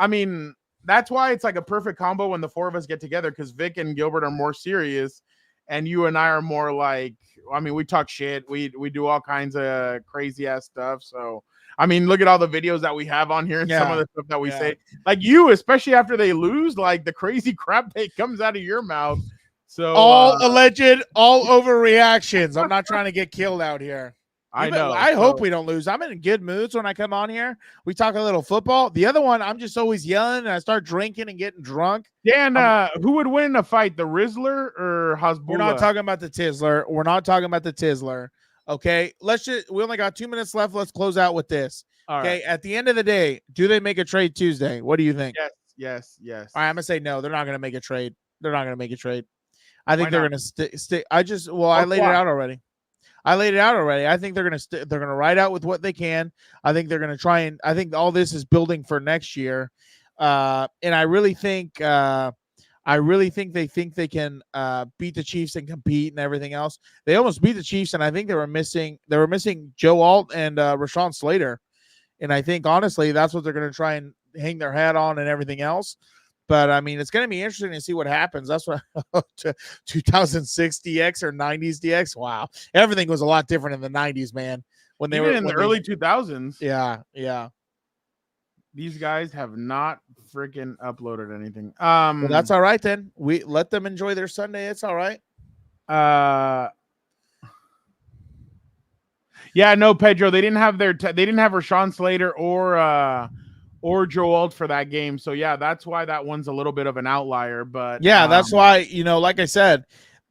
mean, that's why it's like a perfect combo when the 4 of us get together because Vic and Gilbert are more serious and you and I are more like, we talk shit. We do all kinds of crazy ass stuff. So, look at all the videos that we have on here and some of the stuff that we say. Like you, especially after they lose, like the crazy crap that comes out of your mouth. So all alleged, all overreactions. I'm not trying to get killed out here. I know. I hope we don't lose. I'm in good moods when I come on here. We talk a little football. The other one, I'm just always yelling and I start drinking and getting drunk. Dan, who would win a fight, the Rizzler or Hasbullah? We're not talking about the Tizzler. Okay, we only got 2 minutes left. Let's close out with this. Okay, at the end of the day, do they make a trade Tuesday? What do you think? Yes. All right, I'm gonna say no. They're not gonna make a trade. I think they're gonna stick. I laid it out already. I think they're gonna ride out with what they can. I think they're gonna try and I think all this is building for next year. And I really think they think they can beat the Chiefs and compete and everything else. They almost beat the Chiefs, and I think they were missing Joe Alt and Rashawn Slater. And I think honestly that's what they're gonna try and hang their hat on and everything else. But it's going to be interesting to see what happens. That's what 2006 DX or 90s DX. Wow, everything was a lot different in the 90s, man. When they were in the early 2000s. Yeah. These guys have not freaking uploaded anything. Well, that's all right then. We let them enjoy their Sunday. It's all right. Yeah, no, Pedro. They didn't have they didn't have Rashawn Slater or Joe Alt for that game. So yeah, that's why that one's a little bit of an outlier. But yeah, that's why, like I said,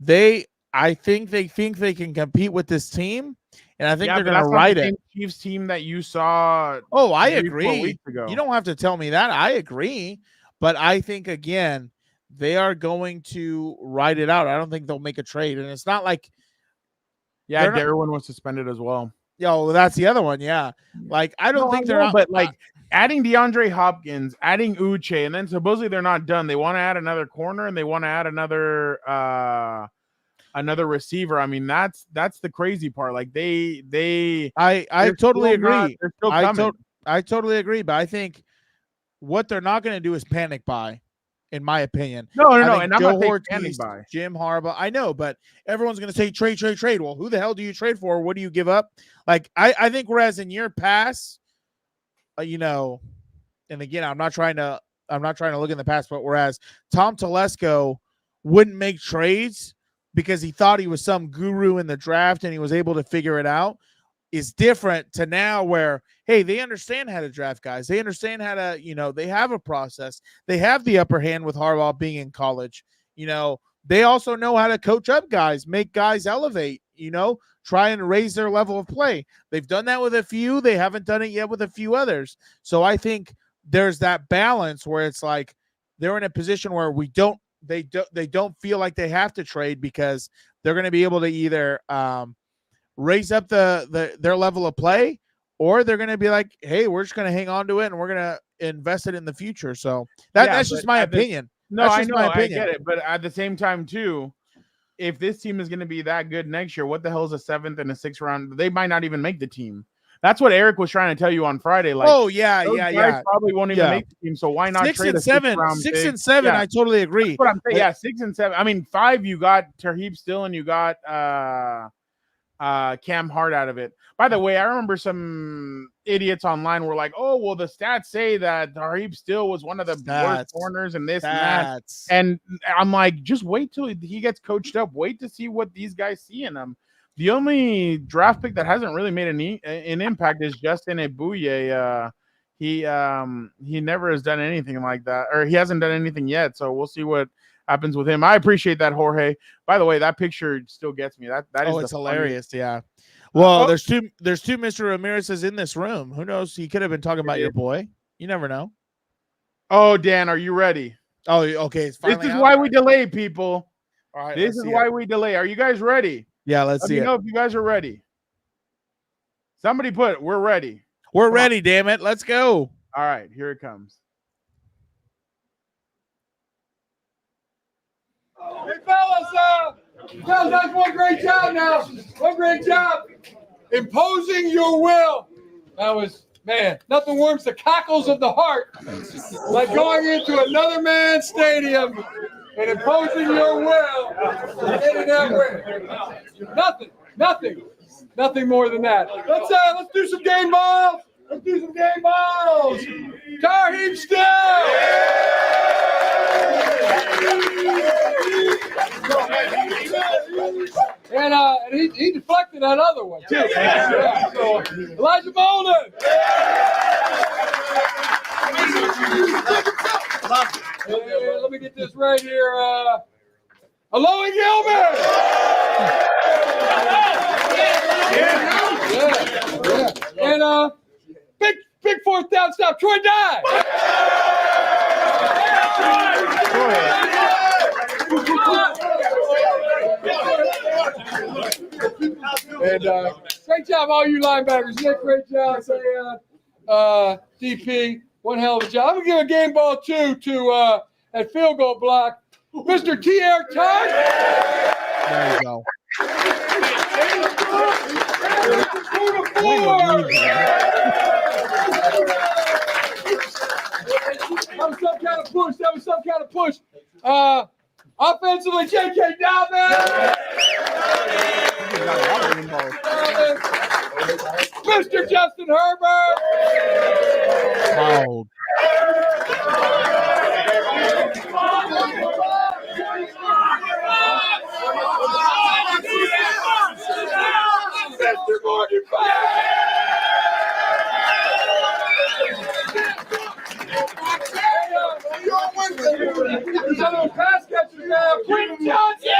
I think they can compete with this team, and I think they're going to ride it. Chiefs team that you saw. Oh, I agree. You don't have to tell me that. I agree, but I think again they are going to ride it out. I don't think they'll make a trade, and it's not like. Yeah, Darwin was suspended as well. Yeah, well, that's the other one. Yeah, like I don't think they're not, but like. Adding DeAndre Hopkins, adding Uche, and then supposedly they're not done. They want to add another corner and they want to add another receiver. That's the crazy part. Like I totally agree. They're still coming. I totally agree, but I think what they're not going to do is panic buy, in my opinion. No, and I'm not saying panic buy. Jim Harbaugh, I know, but everyone's going to say trade. Well, who the hell do you trade for? What do you give up? Like I think whereas in year past. And again, I'm not trying to look in the past, but whereas Tom Telesco wouldn't make trades because he thought he was some guru in the draft and he was able to figure it out is different to now where, hey, they understand how to draft guys. They understand how to, they have a process. They have the upper hand with Harbaugh being in college. They also know how to coach up guys, make guys elevate, try and raise their level of play. They've done that with a few. They haven't done it yet with a few others. So I think there's that balance where it's like they're in a position where they don't feel like they have to trade because they're going to be able to either raise up their level of play, or they're going to be like, hey, we're just going to hang on to it and we're going to invest it in the future. So that's just my opinion. I know, I get it. But at the same time, too, if this team is going to be that good next year, what the hell is a 7th and a 6th round? They might not even make the team. That's what Eric was trying to tell you on Friday. Like, guys probably won't even make the team. So why not trade a 6th round pick? 6 and 7, I totally agree. That's what I'm saying. Yeah, 6 and 7. I mean, 5, you got Tarheeb still, and you got Cam Hart out of it. By the way, I remember some idiots online were like, "Oh, well, the stats say that Tarheeb still was one of the worst corners and this and that." And I'm like, just wait till he gets coached up. Wait to see what these guys see in him. The only draft pick that hasn't really made an impact is Justin Ebuye. He never has done anything like that, or he hasn't done anything yet. So we'll see what happens with him. I appreciate that, Jorge. By the way, that picture still gets me. That is it's hilarious. Yeah. Well, there's two Mr. Ramirez's in this room. Who knows? He could have been talking about your boy. You never know. Oh, Dan, are you ready? Oh, okay. This is why we delay, people. All right. This is why we delay. Are you guys ready? Yeah, let's see. Let me know if you guys are ready. Somebody put, we're ready. We're ready, damn it. Let's go. All right, here it comes. Hey, fellas, that's one great job now. One great job. Imposing your will. That was, man, nothing warms the cockles of the heart like going into another man's stadium and imposing your will and getting that win. Nothing more than that. Let's do some game balls. Tarheeb still. And he deflected that other one too. Yeah. So Elijah Bolden. Let me get this right here. Aloha Gilbert. Yeah. And big fourth down stop, Troy Dye. And great job, all you linebackers. You did a great job. DP, one hell of a job. I'm gonna give a game ball to that field goal block, Mr. T.R. Todd. There you go. That was some kind of push. Offensively, J.K. Dobbin. Mr. Justin Herbert. Wow. Mr. Morgan pass catchers now. Quentin Johnston.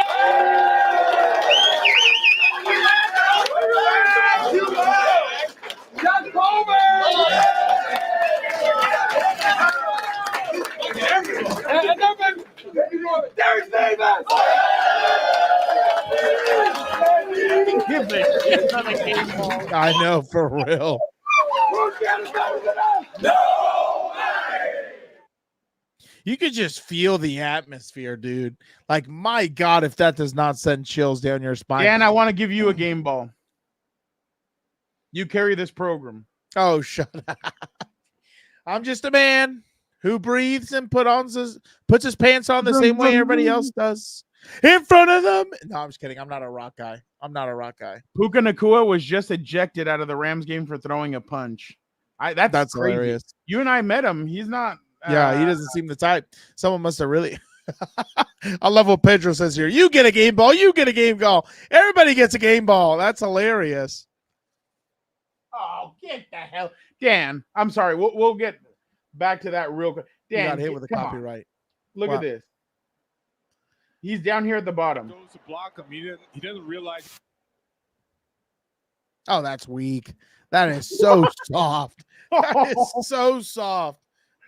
John Coleman. And then Derek Davis. I know, for real. No! You could just feel the atmosphere, dude. Like, my God, if that does not send chills down your spine. Dan, I want to give you a game ball. You carry this program. Oh, shut up. I'm just a man who breathes and puts his pants on the same way everybody else does. In front of them. No, I'm just kidding. I'm not a rock guy. Puka Nacua was just ejected out of the Rams game for throwing a punch. That's crazy. Hilarious. You and I met him. He's not. Yeah, he doesn't seem the type. Someone must have really. I love what Pedro says here. You get a game ball. You get a game ball. Everybody gets a game ball. That's hilarious. Oh, get the hell, Dan. I'm sorry. We'll get back to that real quick. Dan, You got hit with a come on. copyright. Look at this. He's down here at the bottom. Goes to block him. He doesn't realize. Oh, that's weak. That is so soft. That is so soft.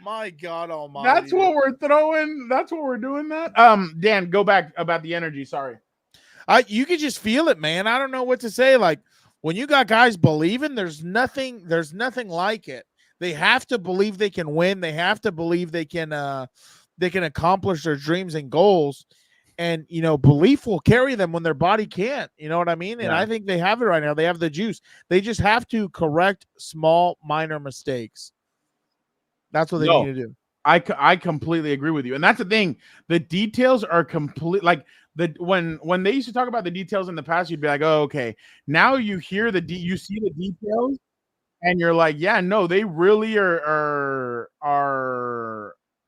My God Almighty. That's what we're throwing. That's what we're doing. That. Dan, go back about the energy. Sorry. You can just feel it, man. I don't know what to say. Like when you got guys believing, there's nothing like it. They have to believe they can win. They have to believe they can accomplish their dreams and goals. And, belief will carry them when their body can't. You know what I mean? And I think they have it right now. They have the juice. They just have to correct small, minor mistakes. That's what they need to do. I completely agree with you. And that's the thing. The details are complete. Like when they used to talk about the details in the past, you'd be like, oh, okay. Now you hear you see the details and you're like, yeah, no, they really are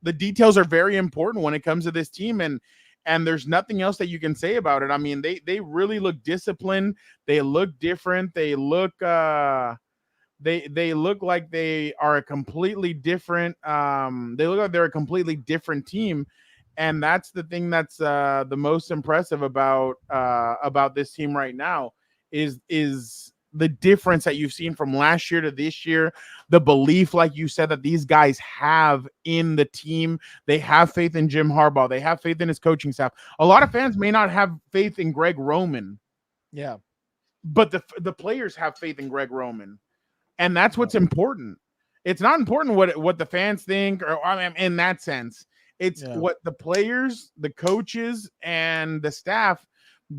the details are very important when it comes to this team. And there's nothing else that you can say about it. I mean, they really look disciplined. They look different. They look they look like they are a completely different. They look like they're a completely different team, and that's the thing that's the most impressive about this team right now is the difference that you've seen from last year to this year, the belief, like you said, that these guys have in the team. They have faith in Jim Harbaugh. They have faith in his coaching staff. A lot of fans may not have faith in Greg Roman. Yeah. But the players have faith in Greg Roman. And that's what's important. It's not important what the fans think, or I mean, in that sense. It's what the players, the coaches, and the staff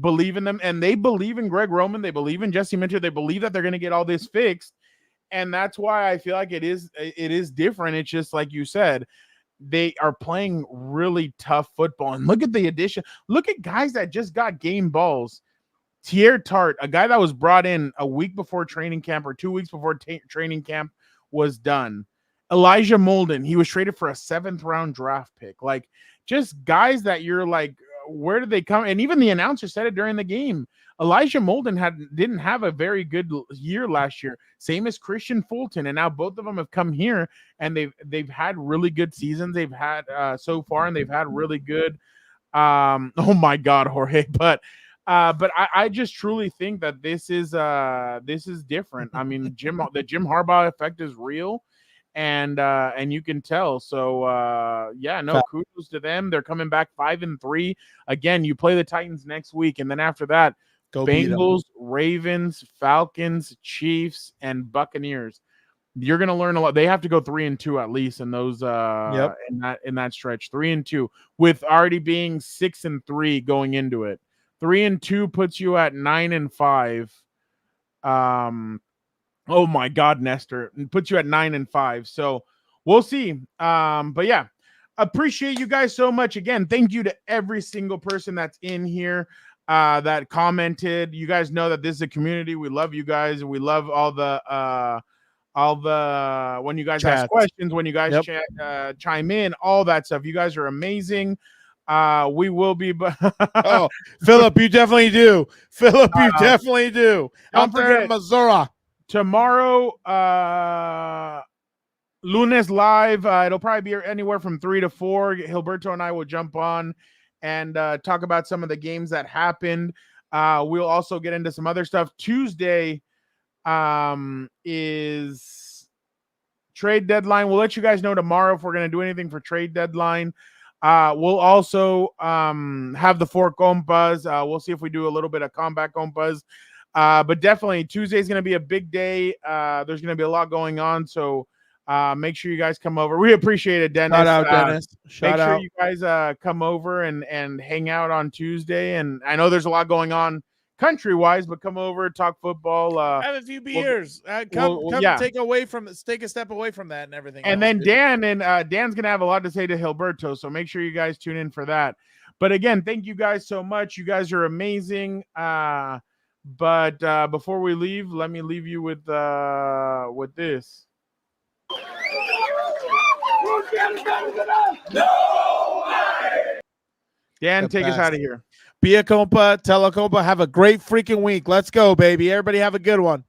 believe in them, and they believe in Greg Roman. They believe in Jesse Minter. They believe that they're going to get all this fixed, and that's why I feel like it is different. It's just like you said, they are playing really tough football. And look at the addition. Look at guys that just got game balls. Thierry Tart, a guy that was brought in a week before training camp or 2 weeks before training camp was done. Elijah Molden, he was traded for a 7th round draft pick. Like, just guys that you're like, where did they come? And even the announcer said it during the game. Elijah Molden didn't have a very good year last year. Same as Christian Fulton, and now both of them have come here and they've had really good seasons. They've had so far, and they've had really good. Oh my God, Jorge! But I just truly think that this is different. I mean, the Jim Harbaugh effect is real. And you can tell. So kudos to them. They're coming back 5-3. Again, you play the Titans next week, and then after that, Bengals, Ravens, Falcons, Chiefs, and Buccaneers. You're gonna learn a lot. They have to go 3-2 at least in those in that stretch. 3-2, with already being 6-3 going into it. 3-2 puts you at 9-5. Oh my God, Nestor, and puts you at 9-5. So we'll see. But yeah, appreciate you guys so much. Again, thank you to every single person that's in here that commented. You guys know that this is a community. We love you guys, and we love all the when you guys ask questions, when you guys chime in, all that stuff. You guys are amazing. We will be. Oh, Philip, you definitely do. Philip, you definitely do. Out there in Missouri. Tomorrow, Lunes Live. It'll probably be anywhere from 3 to 4. Gilberto and I will jump on and talk about some of the games that happened. We'll also get into some other stuff. Tuesday is trade deadline. We'll let you guys know tomorrow if we're going to do anything for trade deadline. We'll also have the 4 Compas. We'll see if we do a little bit of combat Compas. But definitely Tuesday is going to be a big day. There's going to be a lot going on. So make sure you guys come over. We appreciate it, Dennis. Shout out, Dennis. Make sure you guys come over and hang out on Tuesday. And I know there's a lot going on country-wise, but come over, talk football. Have a few beers. Come take a step away from that and everything. And then Dan's going to have a lot to say to Gilberto. So make sure you guys tune in for that. But again, thank you guys so much. You guys are amazing. But before we leave, let me leave you with this. Who's better than us? No! Dan, take us out of here. Be a compa, tell a compa, have a great freaking week. Let's go, baby. Everybody have a good one.